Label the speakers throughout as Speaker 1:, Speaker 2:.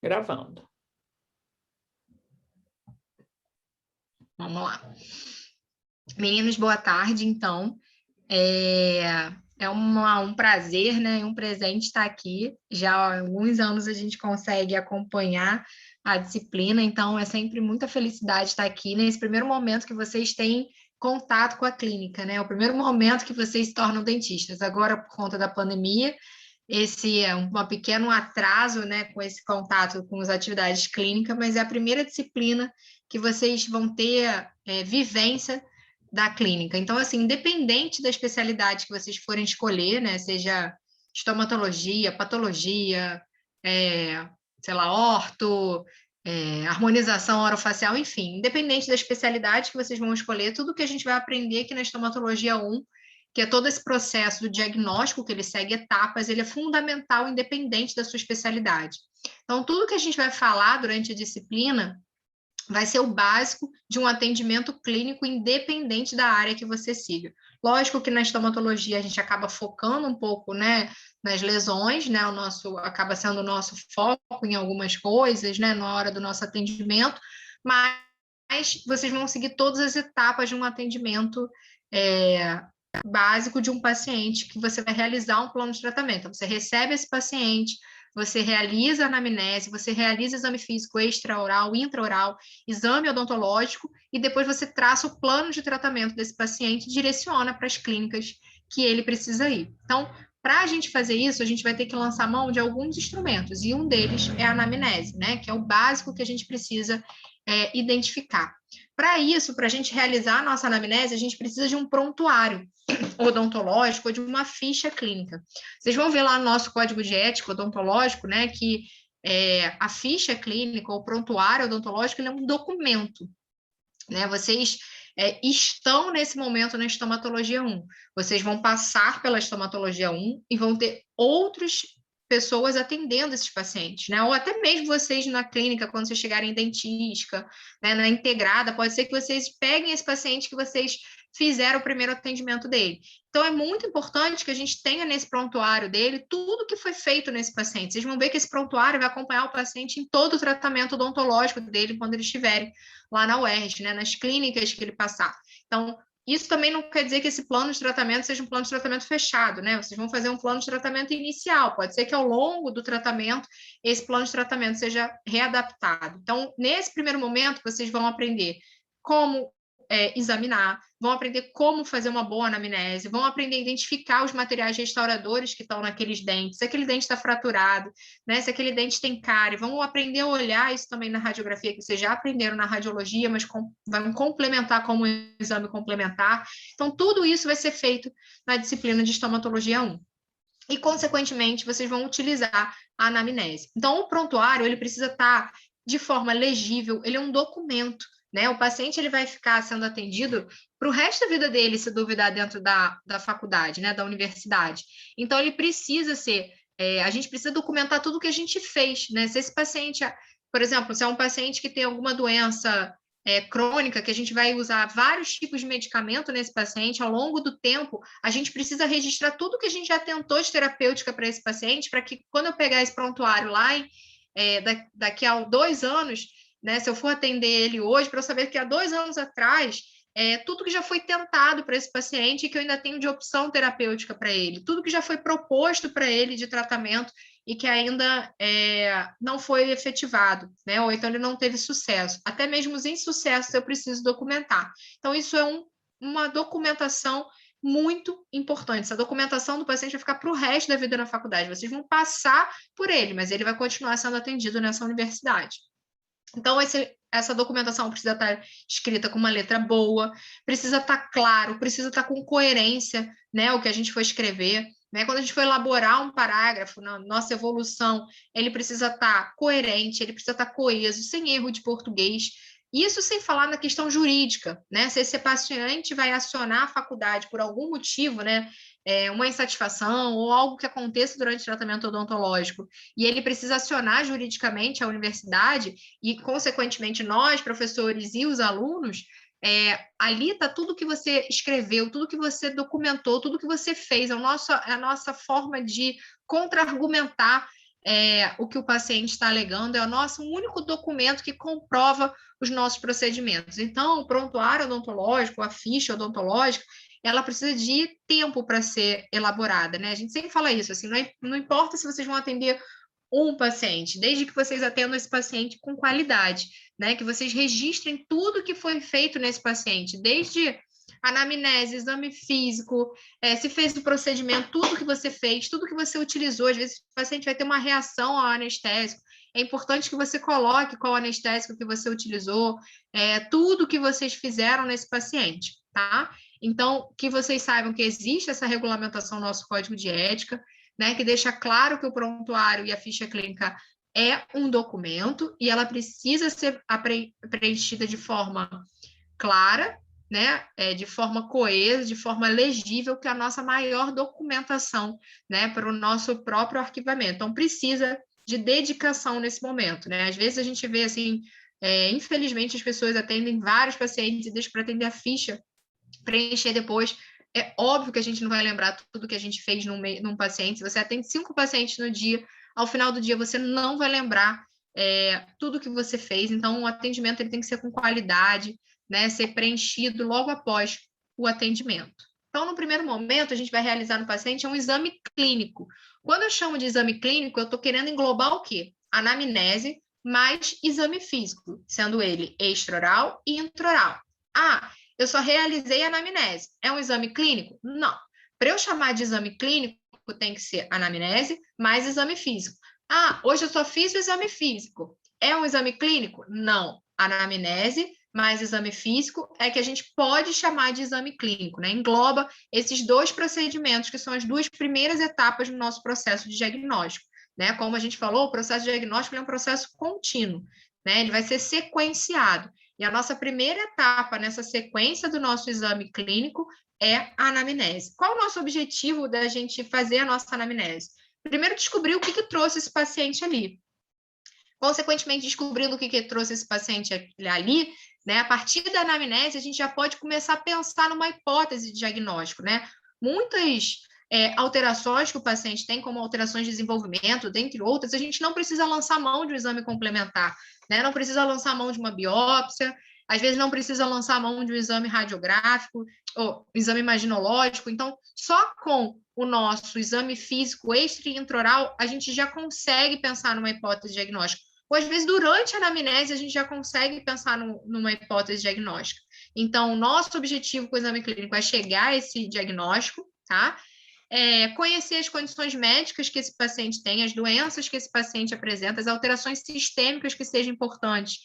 Speaker 1: Gravando.
Speaker 2: Vamos lá. Meninos, boa tarde, então. É um prazer, né, um presente estar aqui. Já há alguns anos a gente consegue acompanhar a disciplina, então é sempre muita felicidade estar aqui nesse primeiro momento que vocês têm contato com a clínica, né? O primeiro momento que vocês se tornam dentistas. Agora, por conta da pandemia, esse é um pequeno atraso, né, com esse contato com as atividades clínicas, mas é a primeira disciplina que vocês vão ter vivência da clínica. Então, assim, independente da especialidade que vocês forem escolher, né, seja estomatologia, patologia, sei lá, orto, harmonização orofacial, enfim, independente da especialidade que vocês vão escolher, tudo que a gente vai aprender aqui na estomatologia 1, que é todo esse processo do diagnóstico, que ele segue etapas, ele é fundamental, independente da sua especialidade. Então, tudo que a gente vai falar durante a disciplina vai ser o básico de um atendimento clínico independente da área que você siga. Lógico que na estomatologia a gente acaba focando um pouco, né, nas lesões, né, acaba sendo o nosso foco em algumas coisas, né, na hora do nosso atendimento, mas vocês vão seguir todas as etapas de um atendimento básico de um paciente que você vai realizar um plano de tratamento. Então, você recebe esse paciente, você realiza a anamnese, você realiza exame físico extraoral, intraoral, exame odontológico, e depois você traça o plano de tratamento desse paciente e direciona para as clínicas que ele precisa ir. Então, para a gente fazer isso, a gente vai ter que lançar mão de alguns instrumentos, e um deles é a anamnese, né, que é o básico que a gente precisa identificar. Para isso, para a gente realizar a nossa anamnese, a gente precisa de um prontuário odontológico ou de uma ficha clínica. Vocês vão ver lá no nosso código de ética odontológico, né, que a ficha clínica ou prontuário odontológico ele é um documento, né? Vocês estão nesse momento na estomatologia 1. Vocês vão passar pela estomatologia 1 e vão ter outras pessoas atendendo esses pacientes, né? Ou até mesmo vocês na clínica, quando vocês chegarem em dentística, né, na integrada, pode ser que vocês peguem esse paciente que vocês fizeram o primeiro atendimento dele. Então, é muito importante que a gente tenha nesse prontuário dele tudo que foi feito nesse paciente. Vocês vão ver que esse prontuário vai acompanhar o paciente em todo o tratamento odontológico dele quando eles estiverem lá na UERJ, né, nas clínicas que ele passar. Então, isso também não quer dizer que esse plano de tratamento seja um plano de tratamento fechado, né? Vocês vão fazer um plano de tratamento inicial, pode ser que ao longo do tratamento esse plano de tratamento seja readaptado. Então, nesse primeiro momento, vocês vão aprender como examinar, vão aprender como fazer uma boa anamnese, vão aprender a identificar os materiais restauradores que estão naqueles dentes, se aquele dente está fraturado, né, se aquele dente tem cárie, vão aprender a olhar isso também na radiografia, que vocês já aprenderam na radiologia, mas vão complementar como um exame complementar. Então, tudo isso vai ser feito na disciplina de estomatologia 1. E, consequentemente, vocês vão utilizar a anamnese. Então, o prontuário, ele precisa estar de forma legível, ele é um documento, né? O paciente ele vai ficar sendo atendido para o resto da vida dele, se duvidar, dentro da faculdade, né? Da universidade. Então, ele precisa ser... a gente precisa documentar tudo que a gente fez, né? Se esse paciente, por exemplo, se é um paciente que tem alguma doença crônica, que a gente vai usar vários tipos de medicamento nesse paciente, ao longo do tempo, a gente precisa registrar tudo que a gente já tentou de terapêutica para esse paciente, para que quando eu pegar esse prontuário lá, daqui a 2 anos, né, se eu for atender ele hoje, para eu saber que há 2 anos atrás, tudo que já foi tentado para esse paciente e que eu ainda tenho de opção terapêutica para ele, tudo que já foi proposto para ele de tratamento e que ainda não foi efetivado, né? Ou então ele não teve sucesso. Até mesmo os insucessos eu preciso documentar. Então, isso é uma documentação muito importante. Essa documentação do paciente vai ficar para o resto da vida na faculdade. Vocês vão passar por ele, mas ele vai continuar sendo atendido nessa universidade. Então, essa documentação precisa estar escrita com uma letra boa, precisa estar claro, precisa estar com coerência, né, o que a gente for escrever. Né? Quando a gente for elaborar um parágrafo na nossa evolução, ele precisa estar coerente, ele precisa estar coeso, sem erro de português. Isso sem falar na questão jurídica, né? Se esse paciente vai acionar a faculdade por algum motivo, né? Uma insatisfação ou algo que aconteça durante o tratamento odontológico, e ele precisa acionar juridicamente a universidade e, consequentemente, nós, professores e os alunos, ali está tudo que você escreveu, tudo que você documentou, tudo que você fez, a nossa forma de contra-argumentar o que o paciente está alegando, é o nosso único documento que comprova os nossos procedimentos. Então, o prontuário odontológico, a ficha odontológica, ela precisa de tempo para ser elaborada, né? A gente sempre fala isso, assim, não importa se vocês vão atender um paciente, desde que vocês atendam esse paciente com qualidade, né? Que vocês registrem tudo que foi feito nesse paciente, desde anamnese, exame físico, se fez o procedimento, tudo que você fez, tudo que você utilizou. Às vezes o paciente vai ter uma reação ao anestésico. É importante que você coloque qual anestésico que você utilizou, tudo que vocês fizeram nesse paciente, tá? Então, que vocês saibam que existe essa regulamentação no nosso Código de Ética, né, que deixa claro que o prontuário e a ficha clínica é um documento e ela precisa ser preenchida de forma clara, né, de forma coesa, de forma legível, que é a nossa maior documentação, né, para o nosso próprio arquivamento. Então, precisa de dedicação nesse momento, né? Às vezes a gente vê assim, infelizmente as pessoas atendem vários pacientes e deixam para atender a ficha, preencher depois. É óbvio que a gente não vai lembrar tudo que a gente fez num paciente. Se você atende 5 pacientes no dia, ao final do dia você não vai lembrar tudo que você fez. Então, o atendimento ele tem que ser com qualidade, né? Ser preenchido logo após o atendimento. Então, no primeiro momento, a gente vai realizar no paciente um exame clínico. Quando eu chamo de exame clínico, eu estou querendo englobar o quê? Anamnese mais exame físico, sendo ele extraoral e intraoral. Eu só realizei a anamnese. É um exame clínico? Não. Para eu chamar de exame clínico, tem que ser anamnese mais exame físico. Hoje eu só fiz o exame físico. É um exame clínico? Não. Anamnese mais exame físico é que a gente pode chamar de exame clínico, né? Engloba esses dois procedimentos, que são as duas primeiras etapas do nosso processo de diagnóstico, né? Como a gente falou, o processo de diagnóstico é um processo contínuo, né? Ele vai ser sequenciado. E a nossa primeira etapa nessa sequência do nosso exame clínico é a anamnese. Qual o nosso objetivo da gente fazer a nossa anamnese? Primeiro, descobrir o que trouxe esse paciente ali. Consequentemente, descobrindo o que trouxe esse paciente ali, né, a partir da anamnese, a gente já pode começar a pensar numa hipótese de diagnóstico, né? Muitas alterações que o paciente tem, como alterações de desenvolvimento, dentre outras, a gente não precisa lançar mão de um exame complementar, né? Não precisa lançar mão de uma biópsia, às vezes não precisa lançar mão de um exame radiográfico ou exame imaginológico. Então, só com o nosso exame físico extra e intraoral, a gente já consegue pensar numa hipótese diagnóstica. Ou, às vezes, durante a anamnese, a gente já consegue pensar numa hipótese diagnóstica. Então, o nosso objetivo com o exame clínico é chegar a esse diagnóstico, tá? Conhecer as condições médicas que esse paciente tem, as doenças que esse paciente apresenta, as alterações sistêmicas que sejam importantes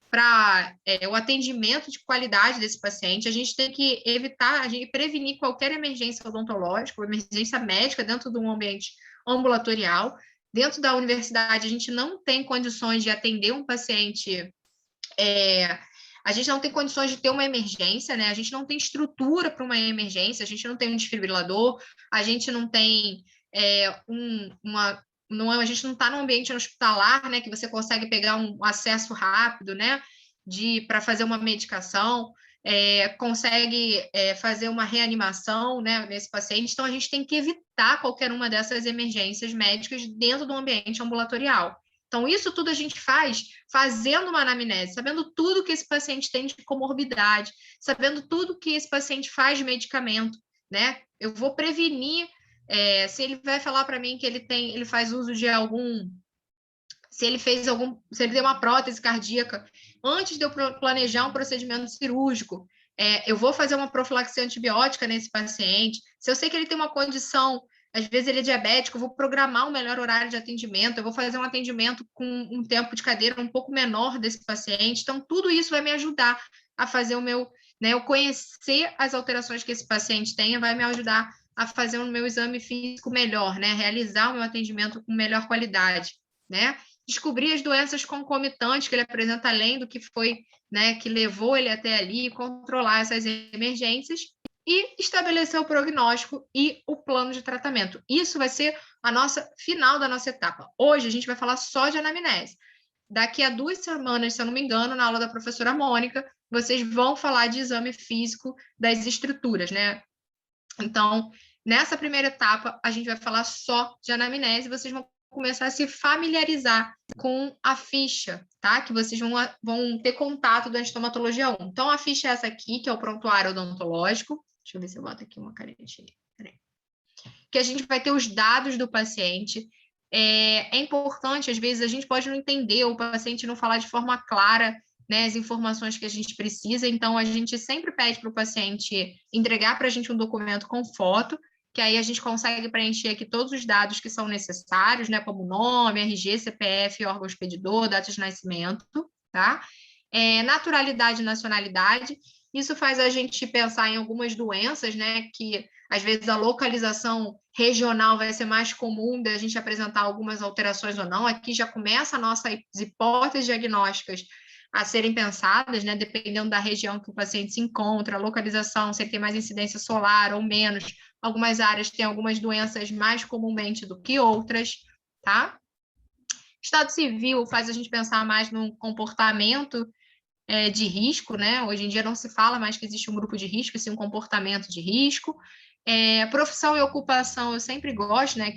Speaker 2: para o atendimento de qualidade desse paciente. A gente tem que evitar, a gente prevenir qualquer emergência odontológica, ou emergência médica dentro de um ambiente ambulatorial. Dentro da universidade, a gente não tem condições de atender um paciente, a gente não tem condições de ter uma emergência, né? A gente não tem estrutura para uma emergência, a gente não tem um desfibrilador, a gente não tem a gente não está num ambiente hospitalar, né, que você consegue pegar um acesso rápido, né, para fazer uma medicação, consegue fazer uma reanimação, né, nesse paciente. Então, a gente tem que evitar qualquer uma dessas emergências médicas dentro do ambiente ambulatorial. Então, isso tudo a gente faz fazendo uma anamnese, sabendo tudo que esse paciente tem de comorbidade, sabendo tudo que esse paciente faz de medicamento, né? Eu vou prevenir se ele vai falar para mim que ele faz uso de se ele tem uma prótese cardíaca, antes de eu planejar um procedimento cirúrgico, eu vou fazer uma profilaxia antibiótica nesse paciente. Se eu sei que ele tem uma condição, às vezes ele é diabético, eu vou programar um melhor horário de atendimento, eu vou fazer um atendimento com um tempo de cadeira um pouco menor desse paciente. Então, tudo isso vai me ajudar a fazer eu conhecer as alterações que esse paciente tem, vai me ajudar a fazer o meu exame físico melhor, né? Realizar o meu atendimento com melhor qualidade, né? Descobrir as doenças concomitantes que ele apresenta além do que foi, né, que levou ele até ali, controlar essas emergências e estabelecer o prognóstico e o plano de tratamento. Isso vai ser a nossa final da nossa etapa. Hoje a gente vai falar só de anamnese. Daqui a 2 semanas, se eu não me engano, na aula da professora Mônica, vocês vão falar de exame físico das estruturas, né? Então, nessa primeira etapa, a gente vai falar só de anamnese, vocês vão começar a se familiarizar com a ficha, tá? Que vocês vão ter contato da estomatologia 1. Então, a ficha é essa aqui, que é o prontuário odontológico. Deixa eu ver se eu boto aqui uma canetinha. Que a gente vai ter os dados do paciente. É importante, às vezes, a gente pode não entender, o paciente não falar de forma clara, né, as informações que a gente precisa, então a gente sempre pede para o paciente entregar para a gente um documento com foto, que aí a gente consegue preencher aqui todos os dados que são necessários, né, como nome, RG, CPF, órgão expedidor, data de nascimento, tá? Naturalidade e nacionalidade, isso faz a gente pensar em algumas doenças, né, que às vezes a localização regional vai ser mais comum da gente apresentar algumas alterações ou não. Aqui já começa a nossas hipóteses diagnósticas a serem pensadas, né, dependendo da região que o paciente se encontra, a localização, se ele tem mais incidência solar ou menos. Algumas áreas têm algumas doenças mais comumente do que outras, tá? Estado civil faz a gente pensar mais no comportamento de risco, né? Hoje em dia não se fala mais que existe um grupo de risco, sim um comportamento de risco. Profissão e ocupação, eu sempre gosto, né?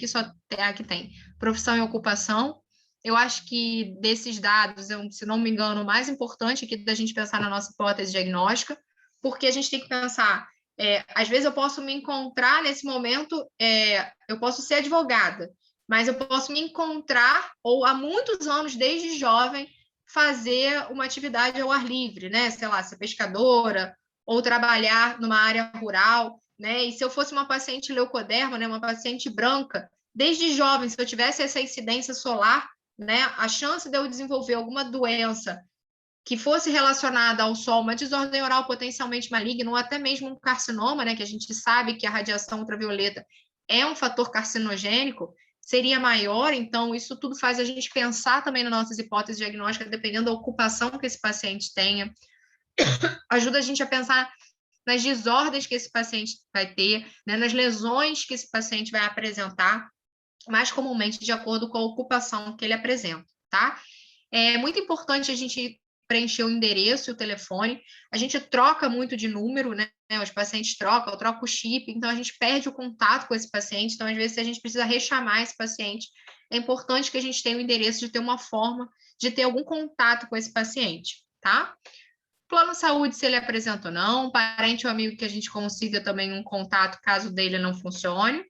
Speaker 2: Aqui tem profissão e ocupação. Eu acho que desses dados, se não me engano, o mais importante aqui da gente pensar na nossa hipótese diagnóstica, porque a gente tem que pensar, às vezes eu posso me encontrar nesse momento, eu posso ser advogada, mas eu posso me encontrar, ou há muitos anos, desde jovem, fazer uma atividade ao ar livre, né? Sei lá, ser pescadora, ou trabalhar numa área rural, né? E se eu fosse uma paciente leucoderma, né, uma paciente branca, desde jovem, se eu tivesse essa incidência solar, né, a chance de eu desenvolver alguma doença que fosse relacionada ao sol, uma desordem oral potencialmente maligna, ou até mesmo um carcinoma, né, que a gente sabe que a radiação ultravioleta é um fator carcinogênico, seria maior. Então, isso tudo faz a gente pensar também nas nossas hipóteses diagnósticas, dependendo da ocupação que esse paciente tenha. Ajuda a gente a pensar nas desordens que esse paciente vai ter, né, nas lesões que esse paciente vai apresentar, mais comumente de acordo com a ocupação que ele apresenta, tá? É muito importante a gente preencher o endereço e o telefone. A gente troca muito de número, né? Os pacientes trocam, eu troco o chip, então a gente perde o contato com esse paciente. Então, às vezes, se a gente precisa rechamar esse paciente, é importante que a gente tenha o endereço, de ter uma forma de ter algum contato com esse paciente, tá? Plano saúde, se ele apresenta ou não, parente ou amigo que a gente consiga também um contato caso dele não funcione.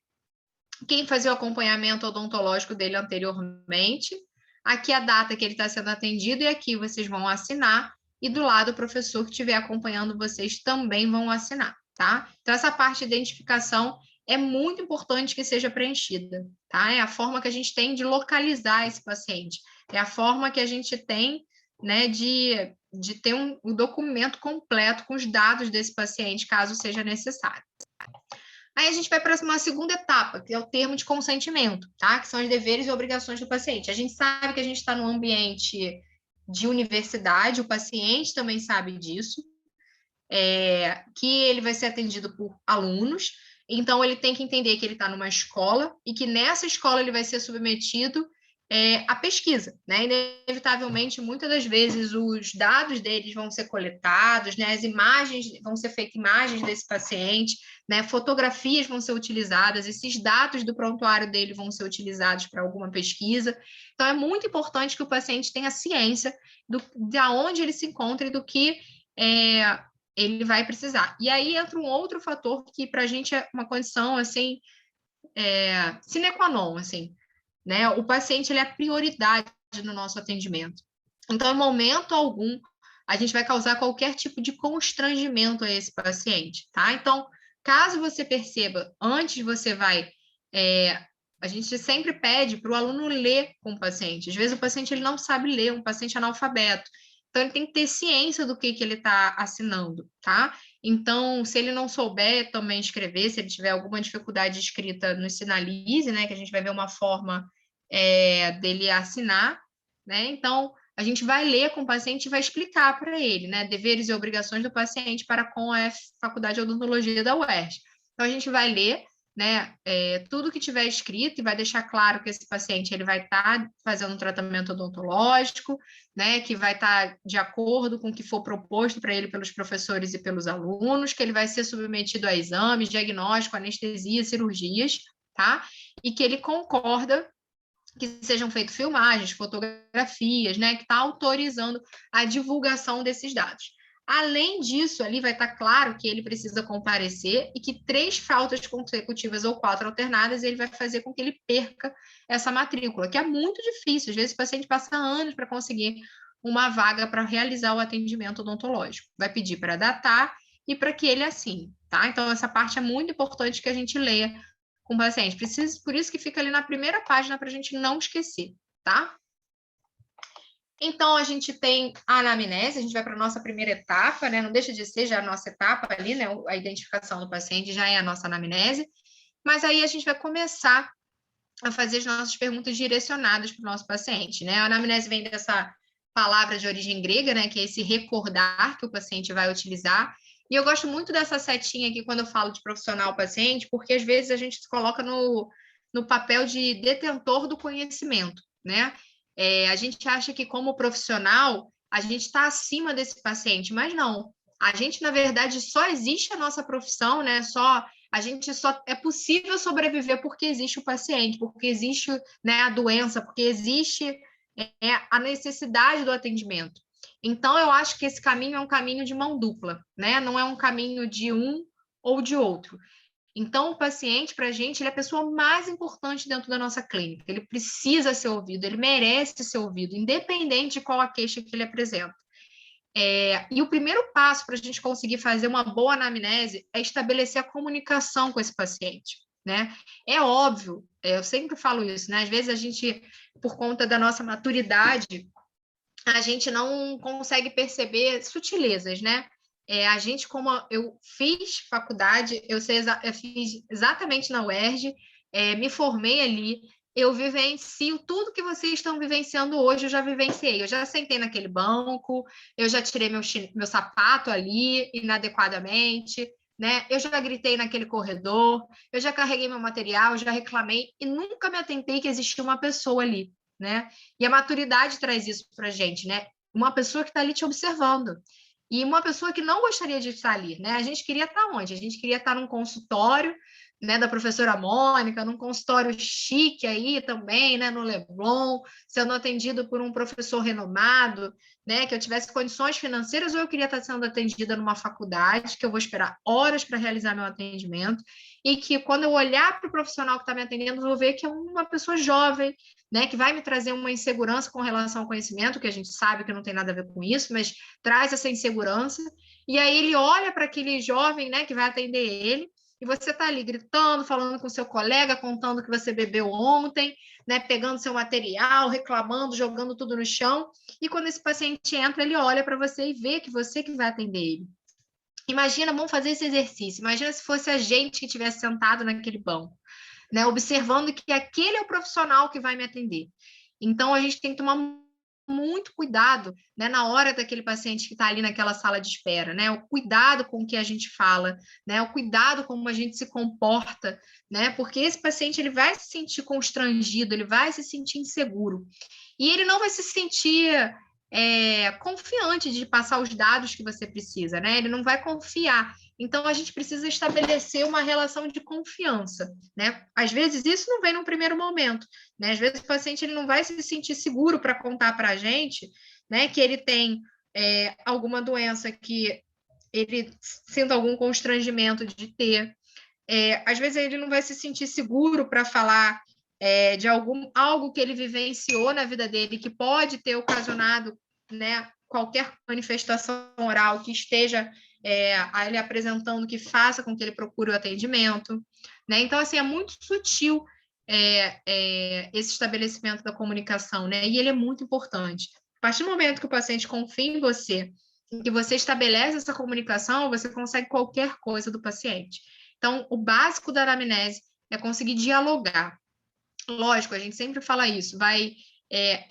Speaker 2: Quem fazia o acompanhamento odontológico dele anteriormente. Aqui a data que ele está sendo atendido, e aqui vocês vão assinar, e do lado o professor que estiver acompanhando vocês também vão assinar, tá? Então, essa parte de identificação é muito importante que seja preenchida, tá? É a forma que a gente tem de localizar esse paciente, é a forma que a gente tem, né, de ter um documento completo com os dados desse paciente, caso seja necessário. Aí a gente vai para uma segunda etapa, que é o termo de consentimento, tá? Que são os deveres e obrigações do paciente. A gente sabe que a gente está num ambiente de universidade, o paciente também sabe disso, que ele vai ser atendido por alunos, então ele tem que entender que ele está numa escola e que nessa escola ele vai ser submetido à pesquisa, né? Inevitavelmente, muitas das vezes os dados deles vão ser coletados, né? As imagens vão ser feitas, imagens desse paciente, né? Fotografias vão ser utilizadas, esses dados do prontuário dele vão ser utilizados para alguma pesquisa. Então é muito importante que o paciente tenha ciência de onde ele se encontra e do que ele vai precisar. E aí entra um outro fator que para a gente é uma condição assim sine qua non, assim, né? O paciente ele é a prioridade no nosso atendimento. Então, em momento algum, a gente vai causar qualquer tipo de constrangimento a esse paciente, tá? Então, caso você perceba, antes você vai... a gente sempre pede para o aluno ler com o paciente. Às vezes o paciente ele não sabe ler, um paciente analfabeto. Então, ele tem que ter ciência do que ele está assinando, tá? Então, se ele não souber também escrever, se ele tiver alguma dificuldade de escrita, nos sinalize, né? Que a gente vai ver uma forma dele assinar, né? Então, a gente vai ler com o paciente e vai explicar para ele, né? Deveres e obrigações do paciente para com a Faculdade de Odontologia da UERJ. Então, a gente vai ler, né, tudo que tiver escrito e vai deixar claro que esse paciente ele vai estar fazendo um tratamento odontológico, né, que vai estar de acordo com o que for proposto para ele pelos professores e pelos alunos, que ele vai ser submetido a exames, diagnóstico, anestesia, cirurgias, tá? E que ele concorda que sejam feitas filmagens, fotografias, né, que está autorizando a divulgação desses dados. Além disso, ali vai estar claro que ele precisa comparecer e que 3 faltas consecutivas ou 4 alternadas ele vai fazer com que ele perca essa matrícula, que é muito difícil. Às vezes o paciente passa anos para conseguir uma vaga para realizar o atendimento odontológico. Vai pedir para datar e para que ele assine, tá? Então, essa parte é muito importante que a gente leia com o paciente. Por isso que fica ali na primeira página para a gente não esquecer, tá? Então, a gente tem a anamnese, a gente vai para a nossa primeira etapa, né? Não deixa de ser já a nossa etapa ali, né? A identificação do paciente já é a nossa anamnese, mas aí a gente vai começar a fazer as nossas perguntas direcionadas para o nosso paciente, né? A anamnese vem dessa palavra de origem grega, né? Que é esse recordar que o paciente vai utilizar. E eu gosto muito dessa setinha aqui quando eu falo de profissional paciente, porque às vezes a gente se coloca no papel de detentor do conhecimento, né? A gente acha que, como profissional, a gente está acima desse paciente, mas não. A gente, na verdade, só existe a nossa profissão, né? A gente só é possível sobreviver porque existe o paciente, porque existe, né, a doença, porque existe a necessidade do atendimento. Então, eu acho que esse caminho é um caminho de mão dupla, né? Não é um caminho de um ou de outro. Então, o paciente, para a gente, ele é a pessoa mais importante dentro da nossa clínica. Ele precisa ser ouvido, ele merece ser ouvido, independente de qual a queixa que ele apresenta. E o primeiro passo para a gente conseguir fazer uma boa anamnese é estabelecer a comunicação com esse paciente, né? É óbvio, eu sempre falo isso, né? Às vezes a gente, por conta da nossa maturidade, a gente não consegue perceber sutilezas, né? A gente, como eu fiz faculdade, eu fiz exatamente na UERJ, me formei ali, eu vivencio tudo que vocês estão vivenciando hoje, eu já vivenciei. Eu já sentei naquele banco, eu já tirei meu sapato ali inadequadamente, né? Eu já gritei naquele corredor, eu já carreguei meu material, já reclamei e nunca me atentei que existia uma pessoa ali, né? E a maturidade traz isso para a gente, né? Uma pessoa que está ali te observando. E uma pessoa que não gostaria de estar ali, né? A gente queria estar onde? A gente queria estar num consultório, né, da professora Mônica, num consultório chique aí também, né, no Leblon, sendo atendido por um professor renomado, né, que eu tivesse condições financeiras, ou eu queria estar sendo atendida numa faculdade, que eu vou esperar horas para realizar meu atendimento, e que quando eu olhar para o profissional que está me atendendo, eu vou ver que é uma pessoa jovem, né, que vai me trazer uma insegurança com relação ao conhecimento, que a gente sabe que não tem nada a ver com isso, mas traz essa insegurança, e aí ele olha para aquele jovem, né, que vai atender ele, e você está ali gritando, falando com seu colega, contando que você bebeu ontem, né, pegando seu material, reclamando, jogando tudo no chão, e quando esse paciente entra, ele olha para você e vê que você que vai atender ele. Imagina, vamos fazer esse exercício, imagina se fosse a gente que estivesse sentado naquele banco, né, observando que aquele é o profissional que vai me atender. Então, a gente tem que tomar muito cuidado, né, na hora daquele paciente que está ali naquela sala de espera, né, o cuidado com o que a gente fala, né, o cuidado como a gente se comporta, né, porque esse paciente ele vai se sentir constrangido, ele vai se sentir inseguro e ele não vai se sentir confiante de passar os dados que você precisa, né, ele não vai confiar. Então, a gente precisa estabelecer uma relação de confiança, né? Às vezes, isso não vem num primeiro momento, né? Às vezes, o paciente ele não vai se sentir seguro para contar para a gente, né, que ele tem alguma doença que ele sinta algum constrangimento de ter. Às vezes, ele não vai se sentir seguro para falar de algo que ele vivenciou na vida dele, que pode ter ocasionado, né, qualquer manifestação oral que esteja ele apresentando, que faça com que ele procure o atendimento, né? Então, assim, é muito sutil esse estabelecimento da comunicação, né? E ele é muito importante. A partir do momento que o paciente confia em você, que você estabelece essa comunicação, você consegue qualquer coisa do paciente. Então, o básico da anamnese é conseguir dialogar. Lógico, a gente sempre fala isso,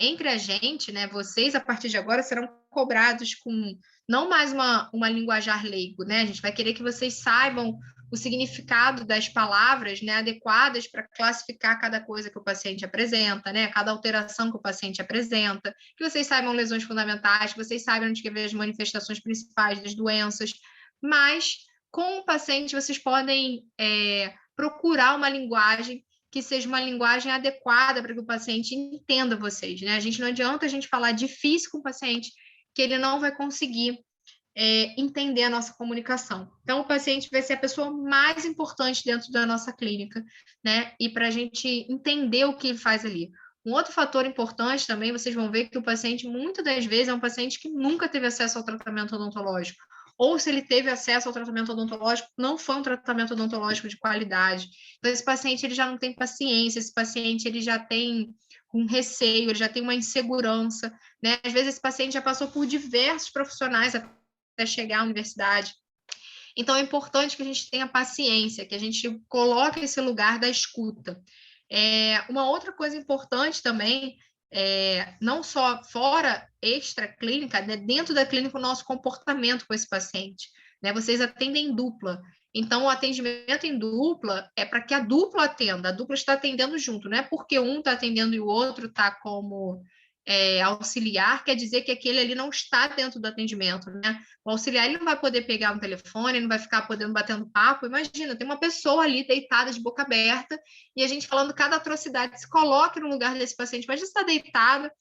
Speaker 2: entre a gente, né? Vocês, a partir de agora, serão cobrados com não mais uma linguajar leigo, né? A gente vai querer que vocês saibam o significado das palavras, né, adequadas para classificar cada coisa que o paciente apresenta, né? Cada alteração que o paciente apresenta, que vocês saibam lesões fundamentais, que vocês saibam onde que vê as manifestações principais das doenças, mas com o paciente vocês podem procurar uma linguagem que seja uma linguagem adequada para que o paciente entenda vocês, né? Não adianta a gente falar difícil com o paciente, que ele não vai conseguir entender a nossa comunicação. Então, o paciente vai ser a pessoa mais importante dentro da nossa clínica, né? E para a gente entender o que ele faz ali. Um outro fator importante também, vocês vão ver que o paciente, muitas das vezes, é um paciente que nunca teve acesso ao tratamento odontológico. Ou se ele teve acesso ao tratamento odontológico, não foi um tratamento odontológico de qualidade. Então, esse paciente ele já não tem paciência, esse paciente ele já tem um receio, ele já tem uma insegurança, né? Às vezes esse paciente já passou por diversos profissionais até chegar à universidade. Então, é importante que a gente tenha paciência, que a gente coloque esse lugar da escuta. Uma outra coisa importante também, não só fora extra-clínica, né, dentro da clínica, o nosso comportamento com esse paciente. Né? Vocês atendem em dupla. Então, o atendimento em dupla é para que a dupla atenda, a dupla está atendendo junto, não é porque um está atendendo e o outro está como auxiliar, quer dizer que aquele ali não está dentro do atendimento, né? O auxiliar ele não vai poder pegar um telefone, ele não vai ficar podendo batendo papo. Imagina, tem uma pessoa ali deitada de boca aberta e a gente falando cada atrocidade. Se coloque no lugar desse paciente, imagina você está deitada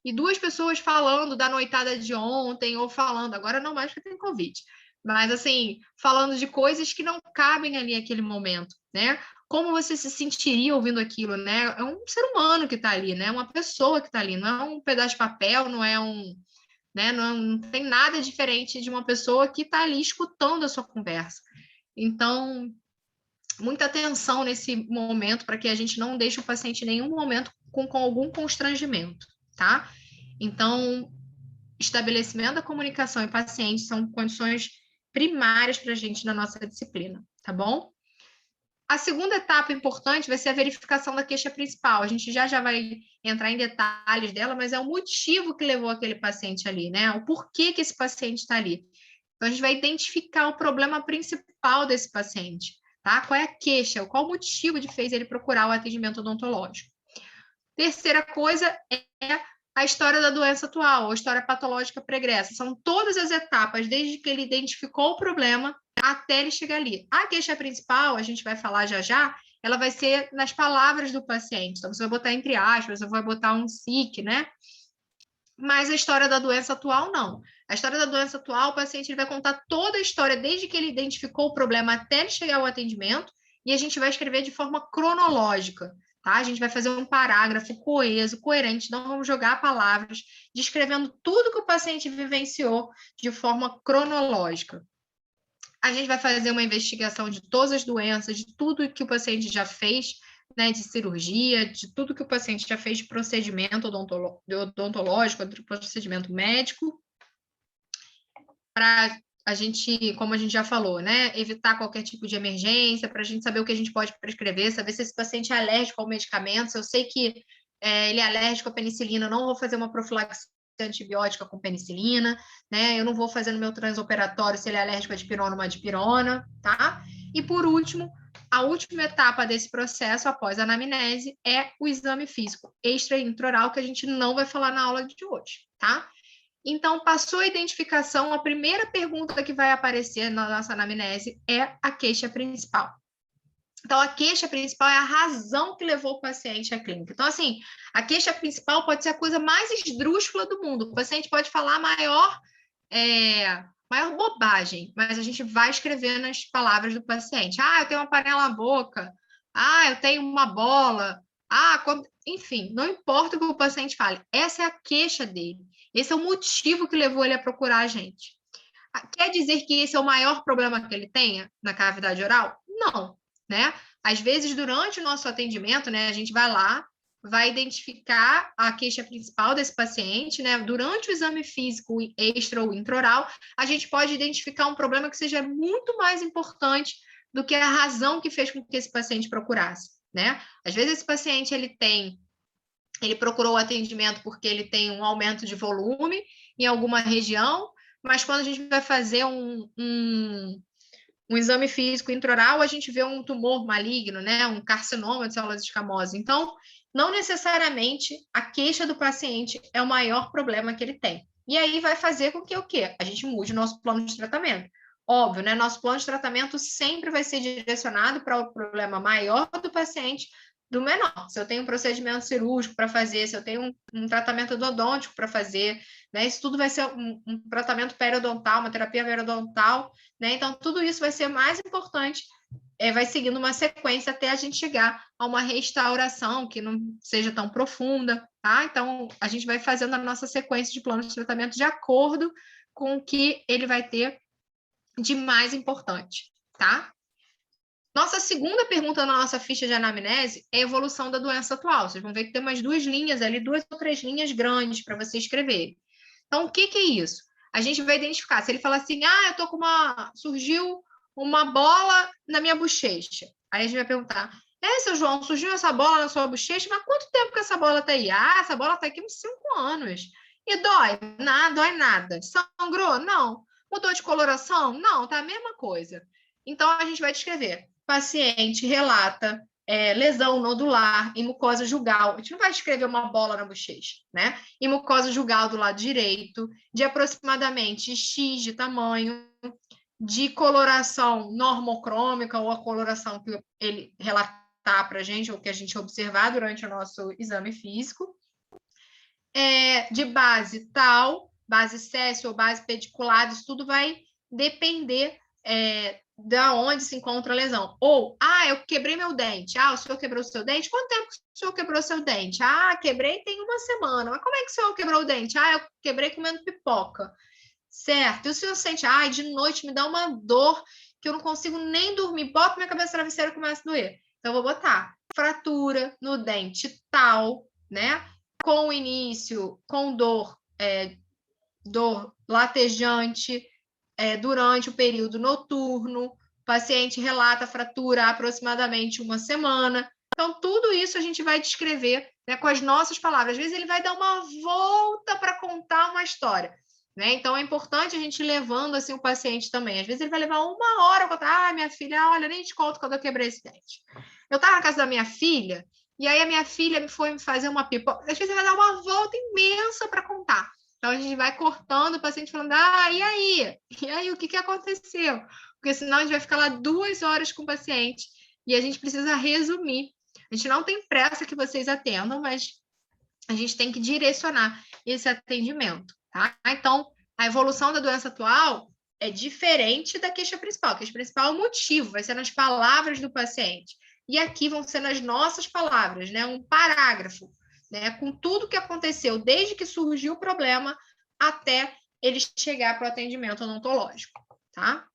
Speaker 2: e duas pessoas falando da noitada de ontem ou falando, agora não mais porque tem Covid, mas assim, falando de coisas que não cabem ali naquele momento, né? Como você se sentiria ouvindo aquilo, né? É um ser humano que está ali, né? Uma pessoa que está ali, não é um pedaço de papel, não é né? Não tem nada diferente de uma pessoa que está ali escutando a sua conversa. Então, muita atenção nesse momento para que a gente não deixe o paciente em nenhum momento com algum constrangimento, tá? Então, estabelecimento da comunicação e paciente são condições primárias para a gente na nossa disciplina, tá bom? A segunda etapa importante vai ser a verificação da queixa principal. A gente já vai entrar em detalhes dela, mas é o motivo que levou aquele paciente ali, né? O porquê que esse paciente está ali. Então, a gente vai identificar o problema principal desse paciente, tá? Qual é a queixa, qual o motivo de fez ele procurar o atendimento odontológico. Terceira coisa é a história da doença atual, ou a história patológica pregressa. São todas as etapas, desde que ele identificou o problema até ele chegar ali. A queixa principal, a gente vai falar já, ela vai ser nas palavras do paciente. Então, você vai botar entre aspas, você vai botar um SIC, né? Mas a história da doença atual, não. A história da doença atual, o paciente ele vai contar toda a história, desde que ele identificou o problema até ele chegar ao atendimento, e a gente vai escrever de forma cronológica. Tá? A gente vai fazer um parágrafo coeso, coerente, não vamos jogar palavras, descrevendo tudo que o paciente vivenciou de forma cronológica. A gente vai fazer uma investigação de todas as doenças, de tudo que o paciente já fez, né, de cirurgia, de tudo que o paciente já fez de procedimento odontológico, de procedimento médico, para a gente, como a gente já falou, né, evitar qualquer tipo de emergência, para a gente saber o que a gente pode prescrever, saber se esse paciente é alérgico ao medicamento. Se eu sei que ele é alérgico à penicilina, eu não vou fazer uma profilaxia antibiótica com penicilina, né? Eu não vou fazer no meu transoperatório se ele é alérgico a dipirona, uma dipirona, tá? E por último, a última etapa desse processo, após a anamnese, é o exame físico extra e intraoral, que a gente não vai falar na aula de hoje, tá? Então, passou a identificação, a primeira pergunta que vai aparecer na nossa anamnese é a queixa principal. Então, a queixa principal é a razão que levou o paciente à clínica. Então, assim, a queixa principal pode ser a coisa mais esdrúxula do mundo. O paciente pode falar a maior bobagem, mas a gente vai escrever nas palavras do paciente. Ah, eu tenho uma panela na boca. Ah, eu tenho uma bola. Ah, enfim, não importa o que o paciente fale. Essa é a queixa dele. Esse é o motivo que levou ele a procurar a gente. Quer dizer que esse é o maior problema que ele tenha na cavidade oral? Não, né? Às vezes, durante o nosso atendimento, né, a gente vai lá, vai identificar a queixa principal desse paciente, né? Durante o exame físico extra ou intraoral, a gente pode identificar um problema que seja muito mais importante do que a razão que fez com que esse paciente procurasse, né? Às vezes, esse paciente ele procurou o atendimento porque ele tem um aumento de volume em alguma região, mas quando a gente vai fazer um exame físico intraoral, a gente vê um tumor maligno, né? Um carcinoma de células escamosas. Então, não necessariamente a queixa do paciente é o maior problema que ele tem. E aí vai fazer com que o quê? A gente mude o nosso plano de tratamento. Óbvio, né? Nosso plano de tratamento sempre vai ser direcionado para o problema maior do paciente do menor. Se eu tenho um procedimento cirúrgico para fazer, se eu tenho um tratamento endodôntico para fazer, né? Isso tudo vai ser um tratamento periodontal, uma terapia periodontal, né? Então, tudo isso vai ser mais importante, vai seguindo uma sequência até a gente chegar a uma restauração que não seja tão profunda, tá? Então, a gente vai fazendo a nossa sequência de plano de tratamento de acordo com o que ele vai ter de mais importante, tá? Nossa segunda pergunta na nossa ficha de anamnese é a evolução da doença atual. Vocês vão ver que tem umas 2 linhas ali, 2 ou 3 linhas grandes para você escrever. Então, o que é isso? A gente vai identificar. Se ele falar assim, eu tô com surgiu uma bola na minha bochecha. Aí a gente vai perguntar, seu João, surgiu essa bola na sua bochecha, mas quanto tempo que essa bola tá aí? Essa bola tá aqui uns 5 anos. E dói? Nada, dói nada. Sangrou? Não. Mudou de coloração? Não, tá a mesma coisa. Então, a gente vai descrever. Paciente relata lesão nodular em mucosa jugal. A gente não vai escrever uma bola na bochecha, né? Em mucosa jugal do lado direito, de aproximadamente X de tamanho, de coloração normocrômica, ou a coloração que ele relatar para a gente, ou que a gente observar durante o nosso exame físico. De base tal, base céssia ou base pediculada, isso tudo vai depender da onde se encontra a lesão. Ou, eu quebrei meu dente. O senhor quebrou o seu dente? Quanto tempo o senhor quebrou o seu dente? Quebrei tem 1 semana. Mas como é que o senhor quebrou o dente? Eu quebrei comendo pipoca. Certo. E o senhor sente, de noite me dá uma dor que eu não consigo nem dormir. Boto minha cabeça na travesseira e começa a doer. Então, eu vou botar fratura no dente tal, né? Com início, com dor latejante, durante o período noturno, o paciente relata fratura há aproximadamente 1 semana. Então, tudo isso a gente vai descrever, né, com as nossas palavras. Às vezes, ele vai dar uma volta para contar uma história, né? Então, é importante a gente ir levando assim, o paciente também. Às vezes, ele vai levar 1 hora para contar. Minha filha, olha, nem te conto quando eu quebrei esse dente. Eu estava na casa da minha filha, e aí a minha filha foi me fazer uma pipoca. Às vezes, ele vai dar uma volta imensa para contar. Então, a gente vai cortando o paciente falando, e aí? E aí, o que aconteceu? Porque senão a gente vai ficar lá 2 horas com o paciente e a gente precisa resumir. A gente não tem pressa que vocês atendam, mas a gente tem que direcionar esse atendimento, tá? Então, a evolução da doença atual é diferente da queixa principal. A queixa principal é o motivo, vai ser nas palavras do paciente. E aqui vão ser nas nossas palavras, né? Um parágrafo, né, com tudo que aconteceu desde que surgiu o problema até ele chegar para o atendimento odontológico, tá?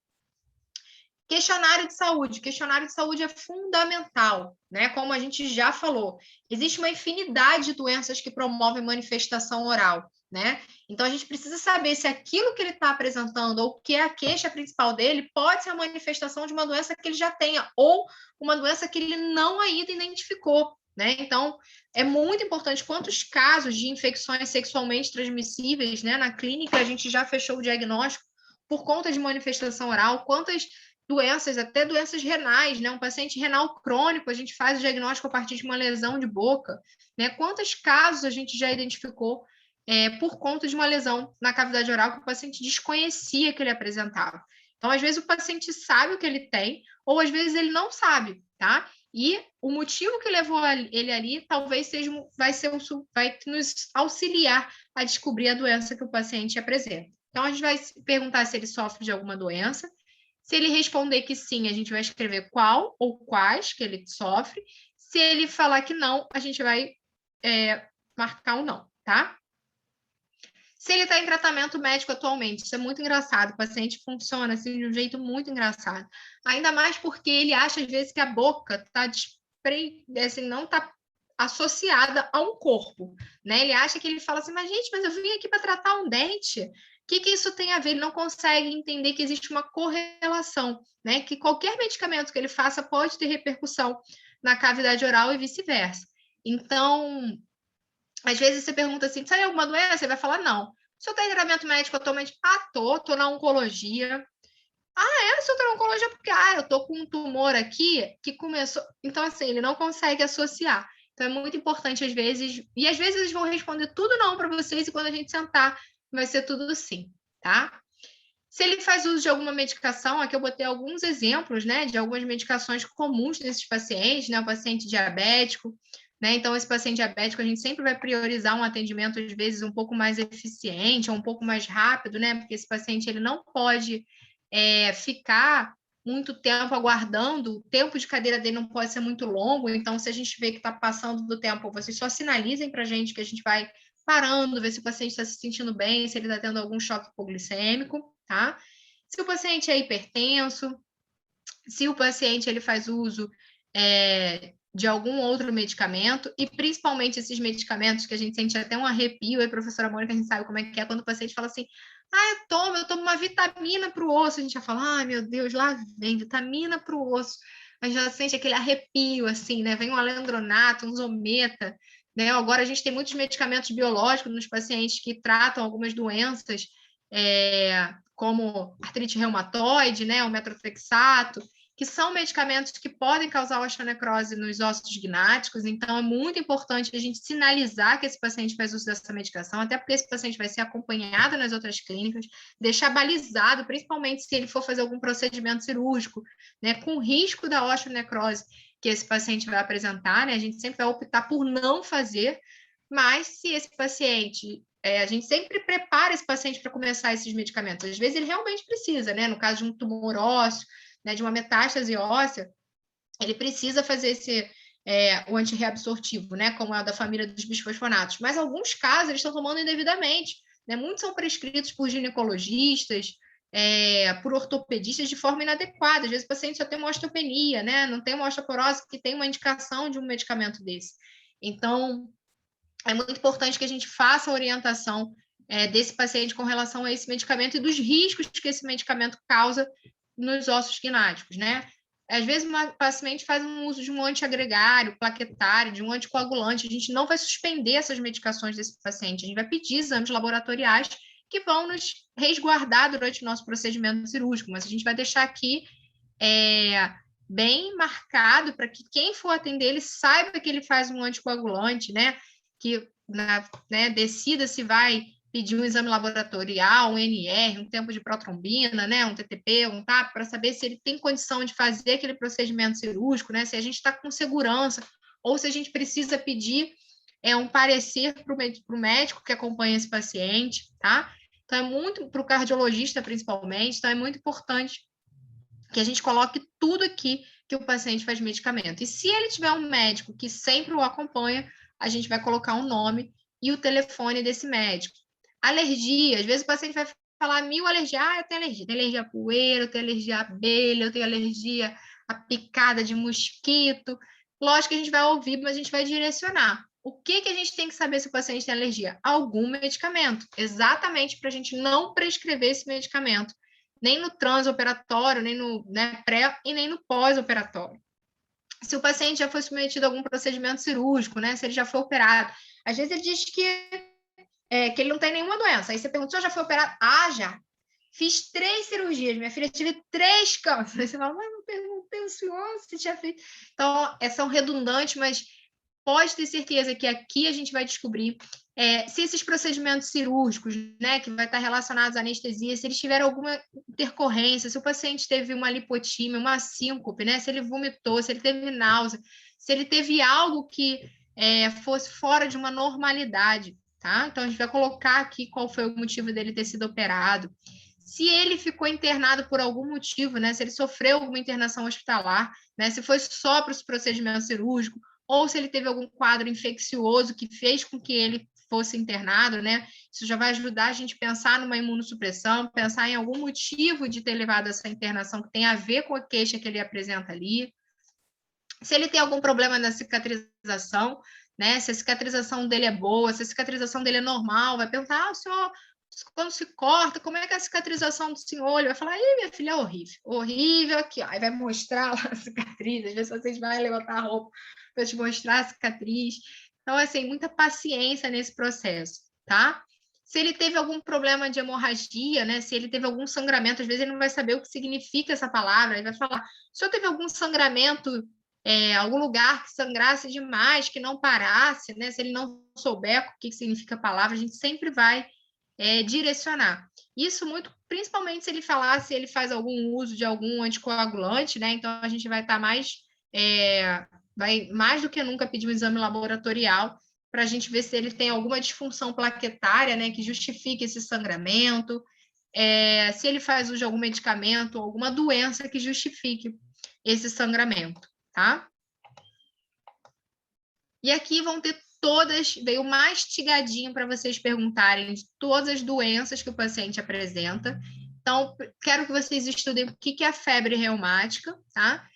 Speaker 2: Questionário de saúde. Questionário de saúde é fundamental, né? Como a gente já falou, existe uma infinidade de doenças que promovem manifestação oral, né? Então, a gente precisa saber se aquilo que ele está apresentando ou que é a queixa principal dele pode ser a manifestação de uma doença que ele já tenha ou uma doença que ele não ainda identificou, né? Então, é muito importante quantos casos de infecções sexualmente transmissíveis, né? Na clínica, a gente já fechou o diagnóstico por conta de manifestação oral, quantas doenças, até doenças renais, né? Um paciente renal crônico, a gente faz o diagnóstico a partir de uma lesão de boca, né? Quantos casos a gente já identificou por conta de uma lesão na cavidade oral que o paciente desconhecia que ele apresentava. Então, às vezes, o paciente sabe o que ele tem, ou às vezes ele não sabe, tá? E o motivo que levou ele ali talvez seja, vai nos auxiliar a descobrir a doença que o paciente apresenta. Então, a gente vai perguntar se ele sofre de alguma doença. Se ele responder que sim, a gente vai escrever qual ou quais que ele sofre. Se ele falar que não, a gente vai marcar um não, tá? Se ele está em tratamento médico atualmente, isso é muito engraçado, o paciente funciona assim de um jeito muito engraçado. Ainda mais porque ele acha, às vezes, que a boca assim, não está associada a um corpo, né? Ele acha que ele fala assim, mas gente, mas eu vim aqui para tratar um dente. O que isso tem a ver? Ele não consegue entender que existe uma correlação, né? Que qualquer medicamento que ele faça pode ter repercussão na cavidade oral e vice-versa. Então, às vezes você pergunta assim, sai alguma doença? Você vai falar não. O senhor está em tratamento médico atualmente? Tô na oncologia. O senhor está na oncologia porque, eu tô com um tumor aqui que começou... Então, assim, ele não consegue associar. Então, é muito importante, às vezes... E, às vezes, eles vão responder tudo não para vocês e quando a gente sentar, vai ser tudo sim, tá? Se ele faz uso de alguma medicação, aqui eu botei alguns exemplos, né, de algumas medicações comuns nesses pacientes, né, o paciente diabético, né, então esse paciente diabético a gente sempre vai priorizar um atendimento, às vezes, um pouco mais eficiente, ou um pouco mais rápido, né, porque esse paciente ele não pode ficar muito tempo aguardando, o tempo de cadeira dele não pode ser muito longo, então se a gente vê que está passando do tempo, vocês só sinalizem para a gente que a gente vai parando, ver se o paciente está se sentindo bem, se ele está tendo algum choque hipoglicêmico, tá? Se o paciente é hipertenso, se o paciente ele faz uso de algum outro medicamento, e principalmente esses medicamentos que a gente sente até um arrepio, aí, professora Mônica, a gente sabe como é que é quando o paciente fala assim, eu tomo uma vitamina para o osso, a gente já fala, meu Deus, lá vem, vitamina para o osso, a gente já sente aquele arrepio, assim, né, vem um alendronato, um zometa, né, agora a gente tem muitos medicamentos biológicos nos pacientes que tratam algumas doenças, como artrite reumatoide, né, o metroflexato, que são medicamentos que podem causar osteonecrose nos ossos gnáticos, então é muito importante a gente sinalizar que esse paciente faz uso dessa medicação, até porque esse paciente vai ser acompanhado nas outras clínicas, deixar balizado, principalmente se ele for fazer algum procedimento cirúrgico, né, com risco da osteonecrose que esse paciente vai apresentar, né, a gente sempre vai optar por não fazer, mas se esse paciente a gente sempre prepara esse paciente para começar esses medicamentos. Às vezes ele realmente precisa, né? No caso de um tumor ósseo, né, de uma metástase óssea, ele precisa fazer o antirreabsortivo, né? Como é o da família dos bisfosfonatos. Mas alguns casos eles estão tomando indevidamente, né? Muitos são prescritos por ginecologistas, por ortopedistas de forma inadequada. Às vezes o paciente só tem uma osteopenia, né? Não tem uma osteoporose que tem uma indicação de um medicamento desse. Então, é muito importante que a gente faça a orientação desse paciente com relação a esse medicamento e dos riscos que esse medicamento causa nos ossos gnáticos, né? Às vezes, o paciente faz um uso de um antiagregário, plaquetário, de um anticoagulante. A gente não vai suspender essas medicações desse paciente. A gente vai pedir exames laboratoriais que vão nos resguardar durante o nosso procedimento cirúrgico, mas a gente vai deixar aqui bem marcado para que quem for atender ele saiba que ele faz um anticoagulante, né? Que decida se vai pedir um exame laboratorial, um NR, um tempo de protrombina, né, um TTP, um TAP, para saber se ele tem condição de fazer aquele procedimento cirúrgico, né, se a gente está com segurança, ou se a gente precisa pedir um parecer para o médico que acompanha esse paciente, tá? Então, é muito, para o cardiologista principalmente, então é muito importante que a gente coloque tudo aqui que o paciente faz medicamento. E se ele tiver um médico que sempre o acompanha, a gente vai colocar o nome e o telefone desse médico. Alergia, às vezes o paciente vai falar 1000 alergias. Eu tenho alergia a poeira, eu tenho alergia a abelha, eu tenho alergia a picada de mosquito. Lógico que a gente vai ouvir, mas a gente vai direcionar. O que a gente tem que saber se o paciente tem alergia? Algum medicamento, exatamente para a gente não prescrever esse medicamento, nem no transoperatório, nem no pré e nem no pós-operatório. Se o paciente já foi submetido a algum procedimento cirúrgico, né? Se ele já foi operado. Às vezes ele diz que ele não tem nenhuma doença. Aí você pergunta, se já foi operado? Já. Fiz 3 cirurgias, minha filha, tive 3 cânceres. Aí você fala, mas não perguntei ao senhor se tinha feito. Então, são redundantes, mas pode ter certeza que aqui a gente vai descobrir se esses procedimentos cirúrgicos, né, que vai estar relacionados à anestesia, se eles tiveram alguma intercorrência, se o paciente teve uma lipotímia, uma síncope, né, se ele vomitou, se ele teve náusea, se ele teve algo que fosse fora de uma normalidade, tá? Então, a gente vai colocar aqui qual foi o motivo dele ter sido operado. Se ele ficou internado por algum motivo, né, se ele sofreu alguma internação hospitalar, né, se foi só para o procedimento cirúrgico, ou se ele teve algum quadro infeccioso que fez com que ele fosse internado, né? Isso já vai ajudar a gente a pensar numa imunossupressão, pensar em algum motivo de ter levado essa internação que tem a ver com a queixa que ele apresenta ali. Se ele tem algum problema na cicatrização, né? Se a cicatrização dele é boa, se a cicatrização dele é normal, vai perguntar, senhor, quando se corta, como é que é a cicatrização do senhor? Ele vai falar, minha filha, é horrível, horrível aqui, ó. Aí vai mostrar lá a cicatriz, às vezes vocês vão levantar a roupa para te mostrar a cicatriz. Então, assim, muita paciência nesse processo, tá? Se ele teve algum problema de hemorragia, né? Se ele teve algum sangramento, às vezes ele não vai saber o que significa essa palavra, ele vai falar, o senhor teve algum sangramento, algum lugar que sangrasse demais, que não parasse, né? Se ele não souber o que significa a palavra, a gente sempre vai direcionar. Isso muito, principalmente se ele falar se ele faz algum uso de algum anticoagulante, né? Então a gente vai estar vai mais do que nunca pedir um exame laboratorial para a gente ver se ele tem alguma disfunção plaquetária, né, que justifique esse sangramento, se ele faz uso de algum medicamento, alguma doença que justifique esse sangramento, tá? E aqui vão ter veio mastigadinho para vocês perguntarem de todas as doenças que o paciente apresenta. Então, quero que vocês estudem o que é a febre reumática, tá?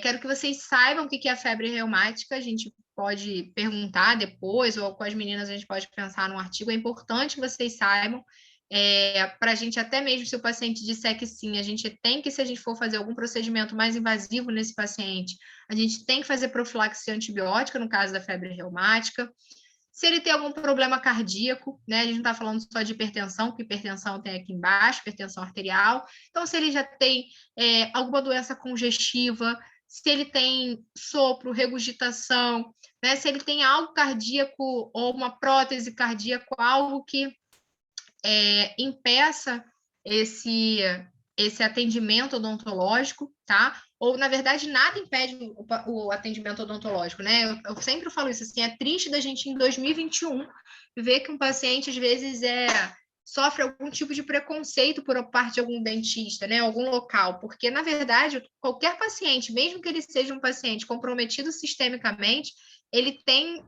Speaker 2: Quero que vocês saibam o que é a febre reumática, a gente pode perguntar depois, ou com as meninas a gente pode pensar num artigo, é importante que vocês saibam, para a gente, até mesmo se o paciente disser que sim, a gente tem que, se a gente for fazer algum procedimento mais invasivo nesse paciente, a gente tem que fazer profilaxia antibiótica, no caso da febre reumática. Se ele tem algum problema cardíaco, né? A gente não está falando só de hipertensão, porque hipertensão tem aqui embaixo, hipertensão arterial. Então, se ele já tem alguma doença congestiva, se ele tem sopro, regurgitação, né? Se ele tem algo cardíaco ou uma prótese cardíaca, algo que impeça esse atendimento odontológico, tá? Ou, na verdade, nada impede o atendimento odontológico, né? Eu sempre falo isso, assim, é triste da gente, em 2021, ver que um paciente, às vezes, sofre algum tipo de preconceito por parte de algum dentista, né? Algum local, porque, na verdade, qualquer paciente, mesmo que ele seja um paciente comprometido sistemicamente, ele tem...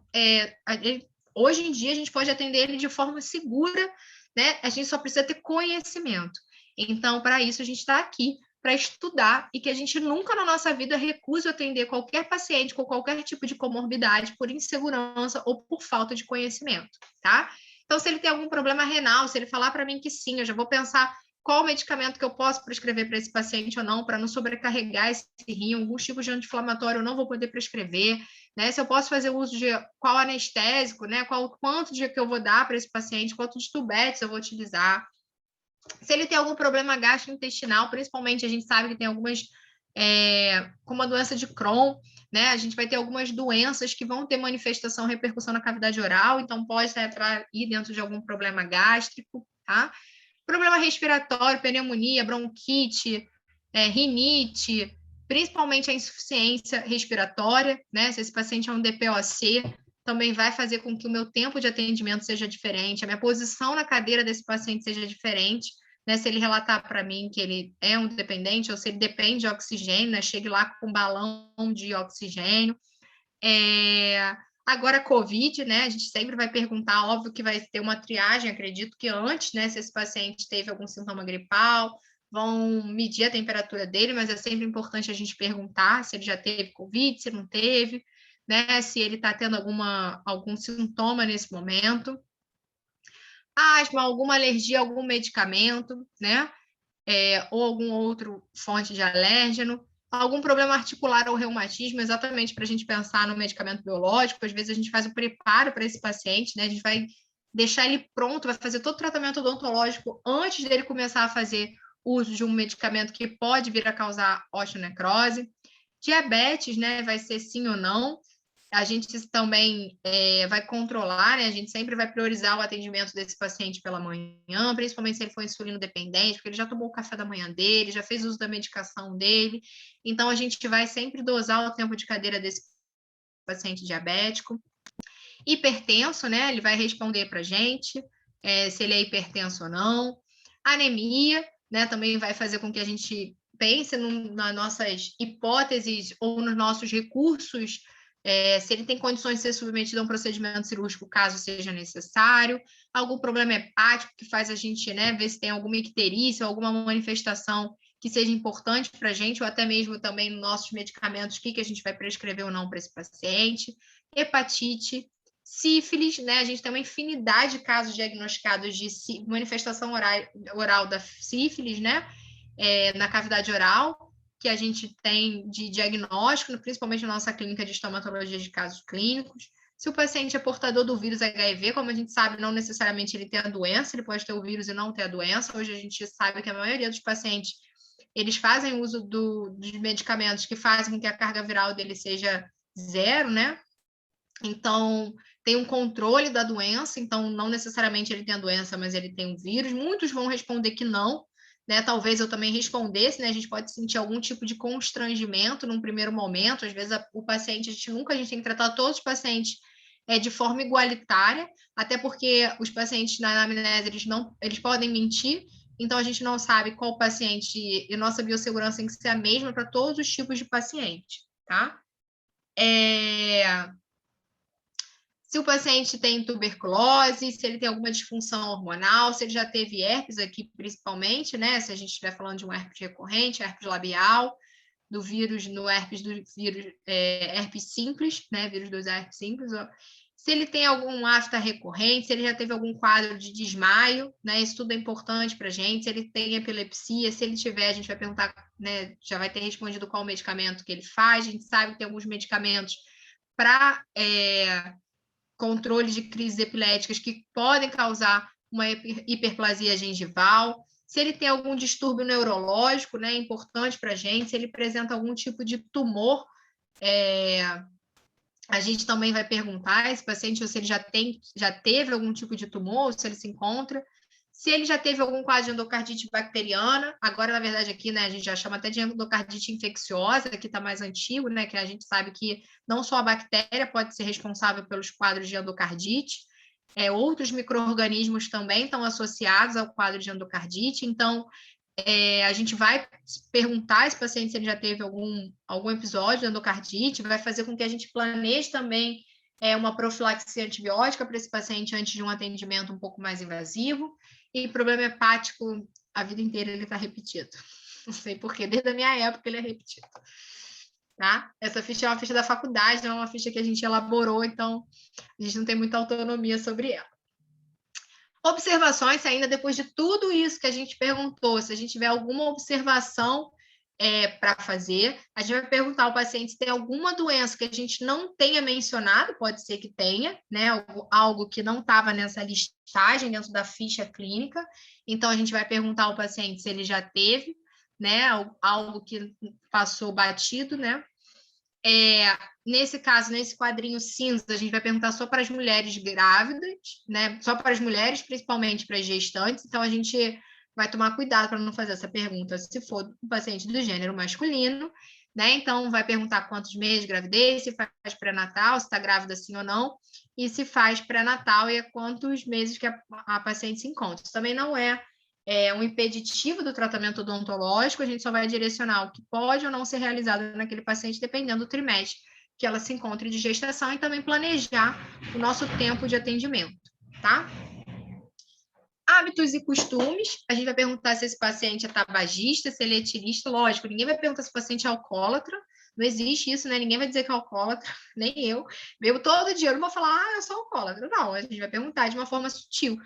Speaker 2: hoje em dia, a gente pode atender ele de forma segura, né? A gente só precisa ter conhecimento. Então, para isso, a gente está aqui, para estudar, e que a gente nunca na nossa vida recuse atender qualquer paciente com qualquer tipo de comorbidade por insegurança ou por falta de conhecimento, tá? Então, se ele tem algum problema renal, se ele falar para mim que sim, eu já vou pensar qual medicamento que eu posso prescrever para esse paciente ou não, para não sobrecarregar esse rim, algum tipo de anti-inflamatório eu não vou poder prescrever, né? Se eu posso fazer uso de qual anestésico, né? Quanto de que eu vou dar para esse paciente, quanto de tubetes eu vou utilizar. Se ele tem algum problema gastrointestinal, principalmente a gente sabe que tem algumas, como a doença de Crohn, né? A gente vai ter algumas doenças que vão ter manifestação, repercussão na cavidade oral, então pode estar ir dentro de algum problema gástrico, tá? Problema respiratório, pneumonia, bronquite, rinite, principalmente a insuficiência respiratória, né? Se esse paciente é um DPOC, também vai fazer com que o meu tempo de atendimento seja diferente, a minha posição na cadeira desse paciente seja diferente, né? Se ele relatar para mim que ele é um dependente ou se ele depende de oxigênio, né? Chegue lá com um balão de oxigênio. Agora, COVID, né? A gente sempre vai perguntar, óbvio que vai ter uma triagem, acredito que antes, né? Se esse paciente teve algum sintoma gripal, vão medir a temperatura dele, mas é sempre importante a gente perguntar se ele já teve COVID, se não teve, né? Se ele está tendo algum sintoma nesse momento. Asma, alguma alergia a algum medicamento, né? Ou algum outro fonte de alérgeno. Algum problema articular ou reumatismo, exatamente para a gente pensar no medicamento biológico. Às vezes a gente faz o preparo para esse paciente, né? A gente vai deixar ele pronto, vai fazer todo o tratamento odontológico antes dele começar a fazer uso de um medicamento que pode vir a causar osteonecrose. Diabetes, né? Vai ser sim ou não. A gente também vai controlar, né? A gente sempre vai priorizar o atendimento desse paciente pela manhã, principalmente se ele for insulino dependente, porque ele já tomou o café da manhã dele, já fez uso da medicação dele. Então, a gente vai sempre dosar o tempo de cadeira desse paciente diabético. Hipertenso, né? Ele vai responder para a gente se ele é hipertenso ou não. Anemia, né? Também vai fazer com que a gente pense nas nossas hipóteses ou nos nossos recursos, se ele tem condições de ser submetido a um procedimento cirúrgico, caso seja necessário, algum problema hepático que faz a gente, né, ver se tem alguma icterícia, alguma manifestação que seja importante para a gente, ou até mesmo também nos nossos medicamentos, o que a gente vai prescrever ou não para esse paciente. Hepatite, sífilis, né, a gente tem uma infinidade de casos diagnosticados de manifestação oral da sífilis, né, na cavidade oral, que a gente tem de diagnóstico, principalmente na nossa clínica de estomatologia de casos clínicos. Se o paciente é portador do vírus HIV, como a gente sabe, não necessariamente ele tem a doença, ele pode ter o vírus e não ter a doença. Hoje a gente sabe que a maioria dos pacientes, eles fazem uso de medicamentos que fazem com que a carga viral dele seja zero, né? Então, tem um controle da doença, então não necessariamente ele tem a doença, mas ele tem um vírus. Muitos vão responder que não, né? Talvez eu também respondesse, né? A gente pode sentir algum tipo de constrangimento num primeiro momento. Às vezes o paciente, a gente tem que tratar todos os pacientes de forma igualitária, até porque os pacientes na anamnese, eles podem mentir, então a gente não sabe qual paciente, e nossa biossegurança tem que ser a mesma para todos os tipos de paciente, tá? Se o paciente tem tuberculose, se ele tem alguma disfunção hormonal, se ele já teve herpes aqui, principalmente, né? Se a gente estiver falando de um herpes recorrente, herpes labial, do vírus, no herpes do vírus herpes simples, né? Vírus dos herpes simples, ó. Se ele tem algum afta recorrente, se ele já teve algum quadro de desmaio, né? Isso tudo é importante para a gente. Se ele tem epilepsia, se ele tiver, a gente vai perguntar, né? Já vai ter respondido qual medicamento que ele faz. A gente sabe que tem alguns medicamentos para controle de crises epiléticas que podem causar uma hiperplasia gengival. Se ele tem algum distúrbio neurológico, né, importante para a gente, se ele apresenta algum tipo de tumor, a gente também vai perguntar a esse paciente se ele já teve algum tipo de tumor, se ele se encontra. Se ele já teve algum quadro de endocardite bacteriana, agora, na verdade, aqui, né, a gente já chama até de endocardite infecciosa, que está mais antigo, né, que a gente sabe que não só a bactéria pode ser responsável pelos quadros de endocardite, outros micro-organismos também estão associados ao quadro de endocardite, então a gente vai perguntar a esse paciente se ele já teve algum episódio de endocardite, vai fazer com que a gente planeje também uma profilaxia antibiótica para esse paciente antes de um atendimento um pouco mais invasivo. E problema hepático, a vida inteira ele está repetido. Não sei porquê, desde a minha época ele é repetido. Tá? Essa ficha é uma ficha da faculdade, não é uma ficha que a gente elaborou, então a gente não tem muita autonomia sobre ela. Observações, ainda depois de tudo isso que a gente perguntou, se a gente tiver alguma observação para fazer, a gente vai perguntar ao paciente se tem alguma doença que a gente não tenha mencionado, pode ser que tenha, né? Algo que não estava nessa listagem dentro da ficha clínica. Então, a gente vai perguntar ao paciente se ele já teve, né? Algo que passou batido, né? Nesse caso, nesse quadrinho cinza, a gente vai perguntar só para as mulheres grávidas, né? Só para as mulheres, principalmente para as gestantes. Então, a gente vai tomar cuidado para não fazer essa pergunta se for um paciente do gênero masculino, né? Então, vai perguntar quantos meses de gravidez, se faz pré-natal, se está grávida sim ou não, e se faz pré-natal e a quantos meses que a paciente se encontra. Isso também não é um impeditivo do tratamento odontológico, a gente só vai direcionar o que pode ou não ser realizado naquele paciente, dependendo do trimestre que ela se encontre de gestação, e também planejar o nosso tempo de atendimento, tá? Hábitos e costumes, a gente vai perguntar se esse paciente é tabagista, se ele é etilista, lógico, ninguém vai perguntar se o paciente é alcoólatra, não existe isso, né? Ninguém vai dizer que é alcoólatra, nem eu. Bebo todo dia, eu não vou falar, eu sou alcoólatra. Não, a gente vai perguntar de uma forma sutil.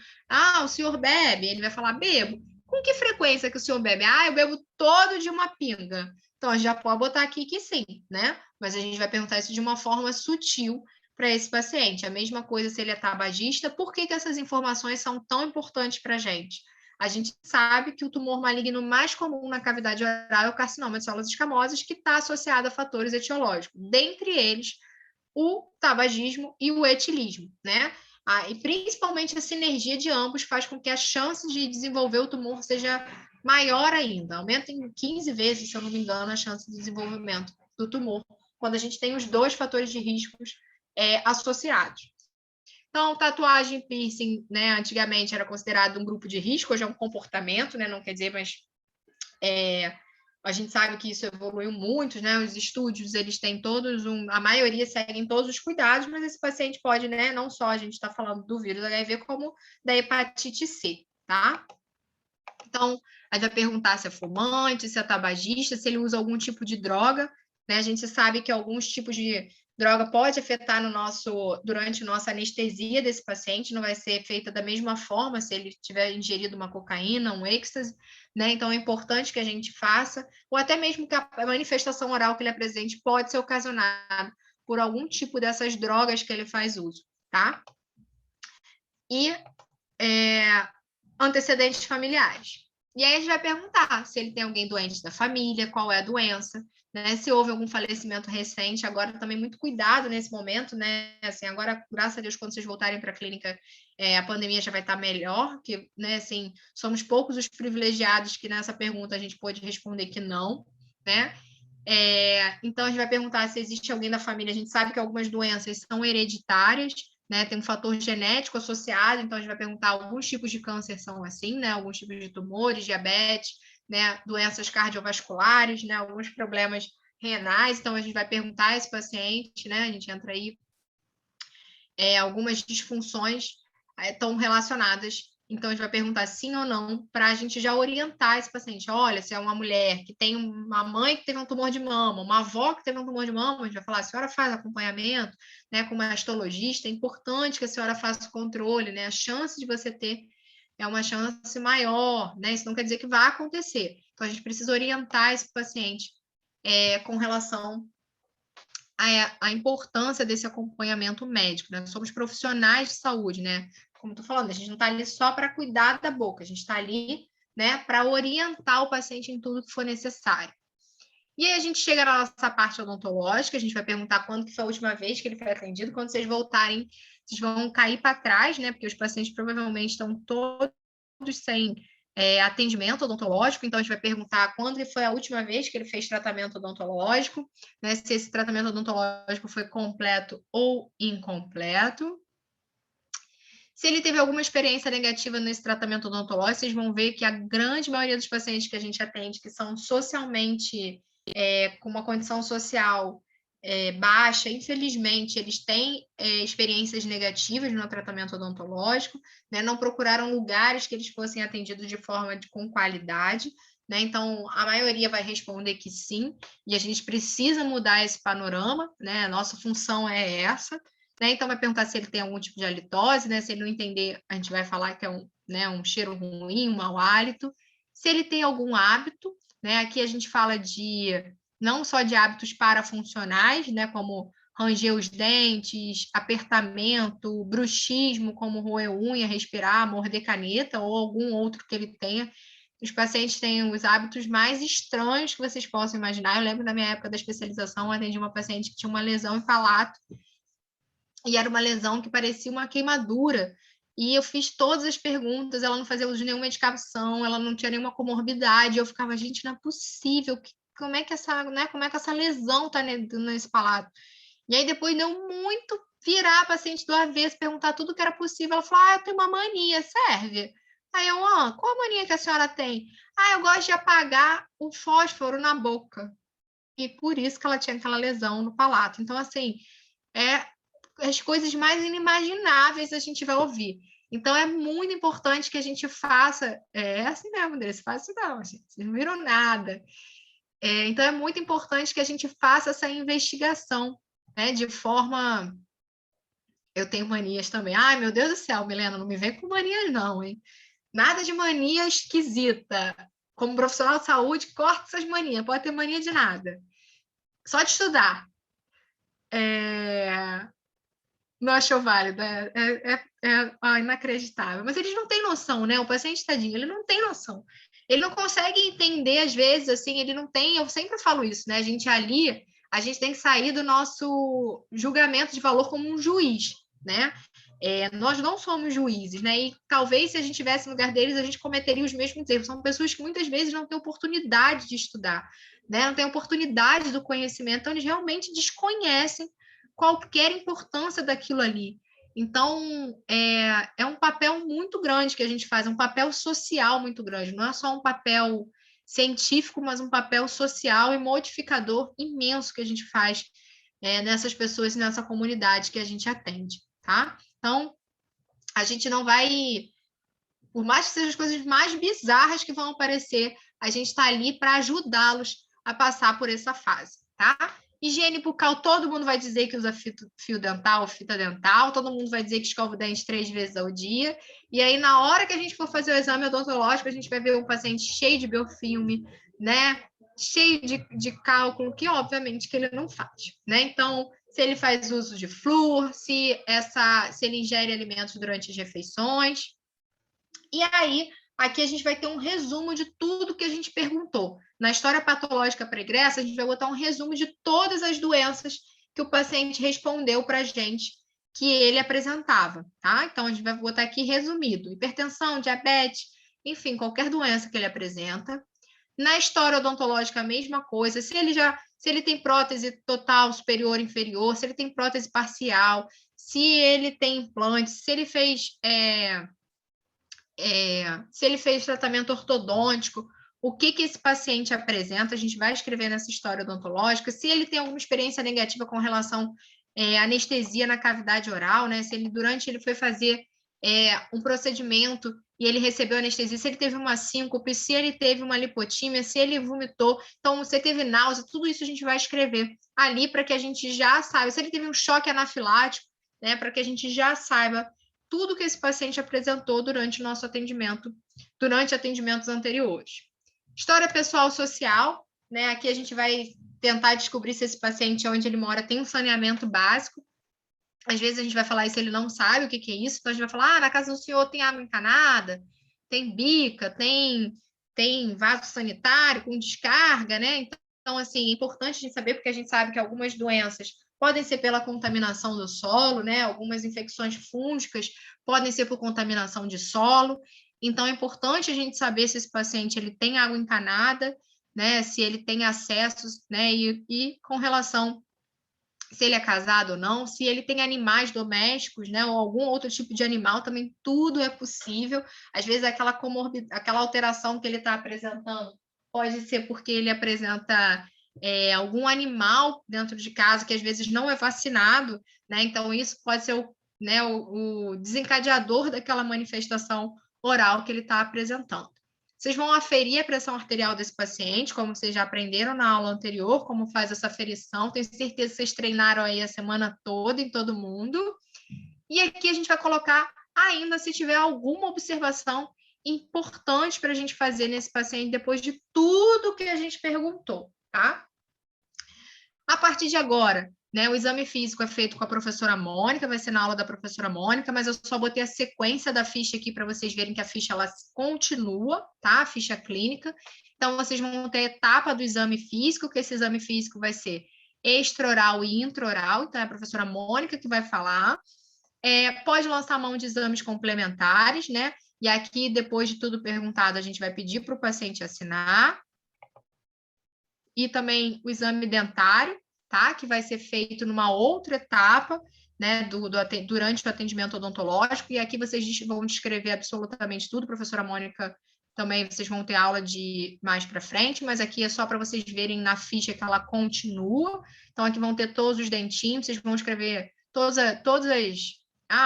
Speaker 2: O senhor bebe? Ele vai falar, bebo. Com que frequência que o senhor bebe? Eu bebo todo dia uma pinga. Então, a gente já pode botar aqui que sim, né? Mas a gente vai perguntar isso de uma forma sutil para esse paciente. A mesma coisa se ele é tabagista. Por que essas informações são tão importantes para a gente? A gente sabe que o tumor maligno mais comum na cavidade oral é o carcinoma de células escamosas, que está associado a fatores etiológicos, dentre eles o tabagismo e o etilismo, né? E principalmente a sinergia de ambos faz com que a chance de desenvolver o tumor seja maior ainda, aumenta em 15 vezes, se eu não me engano, a chance de desenvolvimento do tumor, quando a gente tem os dois fatores de riscos associados. Então, tatuagem, piercing, né, antigamente era considerado um grupo de risco, hoje é um comportamento, né, não quer dizer, mas a gente sabe que isso evoluiu muito, né, os estúdios, eles têm todos, a maioria seguem todos os cuidados, mas esse paciente pode, né, não só a gente está falando do vírus HIV, como da hepatite C, tá? Então, a gente vai perguntar se é fumante, se é tabagista, se ele usa algum tipo de droga, né, a gente sabe que alguns tipos de droga pode afetar durante nossa anestesia desse paciente, não vai ser feita da mesma forma se ele tiver ingerido uma cocaína, um êxtase, né? Então é importante que a gente faça, ou até mesmo que a manifestação oral que ele apresente pode ser ocasionada por algum tipo dessas drogas que ele faz uso, tá? E antecedentes familiares. E aí a gente vai perguntar se ele tem alguém doente da família, qual é a doença, né? Se houve algum falecimento recente, agora também muito cuidado nesse momento, né? Assim, agora, graças a Deus, quando vocês voltarem para a clínica, a pandemia já vai estar melhor, que, né, assim, somos poucos os privilegiados que nessa pergunta a gente pode responder que não, né? Então, a gente vai perguntar se existe alguém da família. A gente sabe que algumas doenças são hereditárias, né? Tem um fator genético associado, então a gente vai perguntar alguns tipos de câncer são assim, né? Alguns tipos de tumores, diabetes, né? Doenças cardiovasculares, né? Alguns problemas renais, então a gente vai perguntar a esse paciente, né? A gente entra aí, algumas disfunções estão relacionadas. Então, a gente vai perguntar sim ou não para a gente já orientar esse paciente. Olha, se é uma mulher que tem uma mãe que teve um tumor de mama, uma avó que teve um tumor de mama, a gente vai falar, a senhora faz acompanhamento, né, com uma mastologista, é importante que a senhora faça o controle, né? A chance de você ter é uma chance maior, né? Isso não quer dizer que vai acontecer. Então, a gente precisa orientar esse paciente com relação a importância desse acompanhamento médico, né? Somos profissionais de saúde, né? Como estou falando, a gente não está ali só para cuidar da boca, a gente está ali, né, para orientar o paciente em tudo que for necessário. E aí a gente chega na nossa parte odontológica, a gente vai perguntar quando que foi a última vez que ele foi atendido, quando vocês voltarem, vocês vão cair para trás, né? Porque os pacientes provavelmente estão todos sem atendimento odontológico, então a gente vai perguntar quando que foi a última vez que ele fez tratamento odontológico, né? Se esse tratamento odontológico foi completo ou incompleto. Se ele teve alguma experiência negativa nesse tratamento odontológico, vocês vão ver que a grande maioria dos pacientes que a gente atende, que são socialmente, com uma condição social baixa, infelizmente, eles têm experiências negativas no tratamento odontológico, né? Não procuraram lugares que eles fossem atendidos de forma com qualidade, né? Então, a maioria vai responder que sim, e a gente precisa mudar esse panorama, né? A nossa função é essa. Né? Então, vai perguntar se ele tem algum tipo de halitose, né? Se ele não entender, a gente vai falar que é um cheiro ruim, um mau hálito. Se ele tem algum hábito, né? Aqui a gente fala não só de hábitos parafuncionais, né? Como ranger os dentes, apertamento, bruxismo, como roer unha, respirar, morder caneta, ou algum outro que ele tenha. Os pacientes têm os hábitos mais estranhos que vocês possam imaginar. Eu lembro da minha época da especialização, eu atendi uma paciente que tinha uma lesão em palato, e era uma lesão que parecia uma queimadura. E eu fiz todas as perguntas, ela não fazia uso de nenhuma medicação, ela não tinha nenhuma comorbidade. Eu ficava, gente, não é possível. Como é que essa lesão está nesse palato? E aí depois deu muito virar a paciente do avesso, perguntar tudo que era possível. Ela falou, eu tenho uma mania, serve? Aí eu, qual a mania que a senhora tem? Eu gosto de apagar o fósforo na boca. E por isso que ela tinha aquela lesão no palato. Então, assim, as coisas mais inimagináveis a gente vai ouvir. Então, é muito importante que a gente faça. É assim mesmo, Andressa, faça não, gente. Vocês não viram nada. Então, é muito importante que a gente faça essa investigação, né, de forma. Eu tenho manias também. Ai, meu Deus do céu, Milena, não me vem com manias, não, hein? Nada de mania esquisita. Como profissional de saúde, corta essas manias, pode ter mania de nada. Só de estudar. Não achou válido, inacreditável. Mas eles não têm noção, né? O paciente, tadinho, ele não tem noção. Ele não consegue entender, às vezes, assim, ele não tem. Eu sempre falo isso, né? A gente tem que sair do nosso julgamento de valor como um juiz, né? Nós não somos juízes, né? E talvez se a gente estivesse no lugar deles, a gente cometeria os mesmos erros. São pessoas que muitas vezes não têm oportunidade de estudar, né? Não têm oportunidade do conhecimento, então eles realmente desconhecem qualquer importância daquilo ali. Então, é um papel muito grande que a gente faz, é um papel social muito grande, não é só um papel científico, mas um papel social e modificador imenso que a gente faz nessas pessoas e nessa comunidade que a gente atende, tá? Então, a gente não vai, por mais que sejam as coisas mais bizarras que vão aparecer, a gente está ali para ajudá-los a passar por essa fase, tá? Higiene bucal, todo mundo vai dizer que usa fio dental, fita dental, todo mundo vai dizer que escova o dente 3 vezes ao dia, e aí na hora que a gente for fazer o exame odontológico, a gente vai ver um paciente cheio de biofilme, né, cheio de cálculo, que obviamente que ele não faz, né, então se ele faz uso de flúor, se ele ingere alimentos durante as refeições, e aí aqui a gente vai ter um resumo de tudo que a gente perguntou. Na história patológica pregressa, a gente vai botar um resumo de todas as doenças que o paciente respondeu para a gente que ele apresentava, tá? Então, a gente vai botar aqui resumido: hipertensão, diabetes, enfim, qualquer doença que ele apresenta. Na história odontológica, a mesma coisa. Se ele tem prótese total, superior, inferior, se ele tem prótese parcial, se ele tem implante, se ele fez tratamento ortodôntico, o que esse paciente apresenta, a gente vai escrever nessa história odontológica. Se ele tem alguma experiência negativa com relação à anestesia na cavidade oral, né? Se ele, durante ele foi fazer um procedimento e ele recebeu anestesia, se ele teve uma síncope, se ele teve uma lipotímia, se ele vomitou, então se teve náusea, tudo isso a gente vai escrever ali para que a gente já saiba. Se ele teve um choque anafilático, né? Para que a gente já saiba tudo que esse paciente apresentou durante o nosso atendimento, durante atendimentos anteriores. História pessoal social, né? Aqui a gente vai tentar descobrir se esse paciente onde ele mora tem um saneamento básico. Às vezes a gente vai falar isso, ele não sabe o que é isso, então a gente vai falar, na casa do senhor tem água encanada, tem bica, tem vaso sanitário com descarga, né? Então, assim, é importante a gente saber, porque a gente sabe que algumas doenças podem ser pela contaminação do solo, né? Algumas infecções fúngicas podem ser por contaminação de solo. Então, é importante a gente saber se esse paciente ele tem água encanada, né? Se ele tem acessos, né? E com relação se ele é casado ou não, se ele tem animais domésticos, né, ou algum outro tipo de animal, também tudo é possível. Às vezes, aquela alteração que ele está apresentando pode ser porque ele apresenta algum animal dentro de casa que às vezes não é vacinado, né? Então, isso pode ser o desencadeador daquela manifestação oral que ele está apresentando. Vocês vão aferir a pressão arterial desse paciente, como vocês já aprenderam na aula anterior, como faz essa aferição. Tenho certeza que vocês treinaram aí a semana toda em todo mundo. E aqui a gente vai colocar ainda se tiver alguma observação importante para a gente fazer nesse paciente depois de tudo que a gente perguntou, tá? A partir de agora, né, o exame físico é feito com a professora Mônica, vai ser na aula da professora Mônica, mas eu só botei a sequência da ficha aqui para vocês verem que a ficha ela continua, tá? A ficha clínica. Então, vocês vão ter a etapa do exame físico, que esse exame físico vai ser extraoral e intraoral, então é a professora Mônica que vai falar. Pode lançar mão de exames complementares, né? E aqui, depois de tudo perguntado, a gente vai pedir para o paciente assinar. E também o exame dentário, tá? Que vai ser feito numa outra etapa, né? Durante o atendimento odontológico. E aqui vocês vão descrever absolutamente tudo. Professora Mônica, também vocês vão ter aula de mais para frente, mas aqui é só para vocês verem na ficha que ela continua. Então, aqui vão ter todos os dentinhos, vocês vão escrever todas as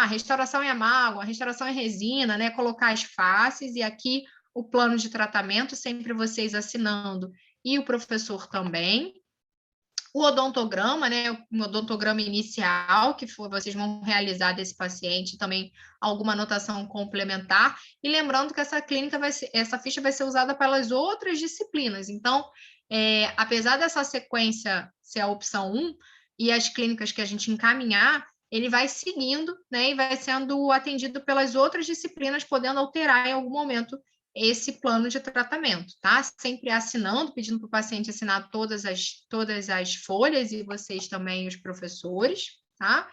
Speaker 2: restauração em amágua, restauração em resina, né? Colocar as faces, e aqui o plano de tratamento, sempre vocês assinando, e o professor também. O odontograma, né? O odontograma inicial, que vocês vão realizar desse paciente, também alguma anotação complementar. E lembrando que essa ficha vai ser usada pelas outras disciplinas. Então, apesar dessa sequência ser a opção 1, e as clínicas que a gente encaminhar, ele vai seguindo, né? E vai sendo atendido pelas outras disciplinas, podendo alterar em algum momento esse plano de tratamento, tá? Sempre assinando, pedindo para o paciente assinar todas as folhas, e vocês também, os professores, tá?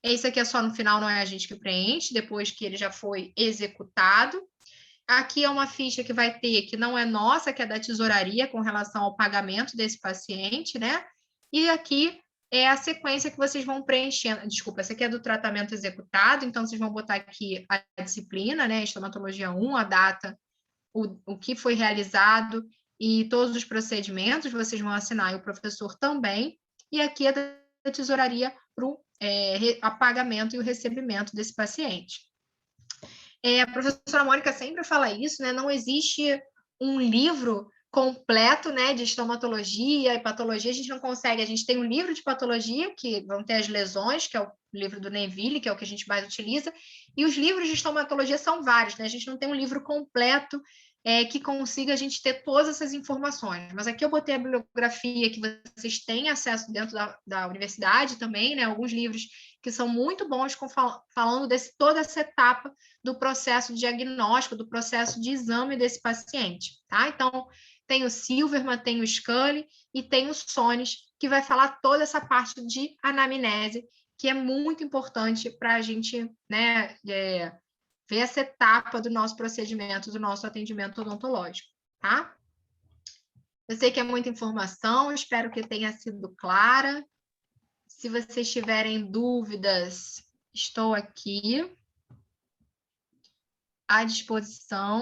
Speaker 2: Esse aqui é só no final, não é a gente que preenche, depois que ele já foi executado. Aqui é uma ficha que vai ter, que não é nossa, que é da tesouraria, com relação ao pagamento desse paciente, né? E aqui é a sequência que vocês vão preenchendo. Desculpa, essa aqui é do tratamento executado, então vocês vão botar aqui a disciplina, né? Estomatologia 1, a data, o que foi realizado e todos os procedimentos vocês vão assinar, e o professor também. E aqui é da tesouraria para o pagamento e o recebimento desse paciente. A professora Mônica sempre fala isso, né? Não existe um livro completo, né, de estomatologia e patologia, a gente não consegue. A gente tem um livro de patologia, que vão ter as lesões, que é o livro do Neville, que é o que a gente mais utiliza, e os livros de estomatologia são vários, né? A gente não tem um livro completo que consiga a gente ter todas essas informações. Mas aqui eu botei a bibliografia que vocês têm acesso dentro da universidade também, né? Alguns livros que são muito bons falando toda essa etapa do processo de diagnóstico, do processo de exame desse paciente, tá? Então, tem o Silverman, tem o Scully e tem o Sones, que vai falar toda essa parte de anamnese, que é muito importante para a gente, né, ver essa etapa do nosso procedimento, do nosso atendimento odontológico, tá? Eu sei que é muita informação, espero que tenha sido clara. Se vocês tiverem dúvidas, estou aqui à disposição.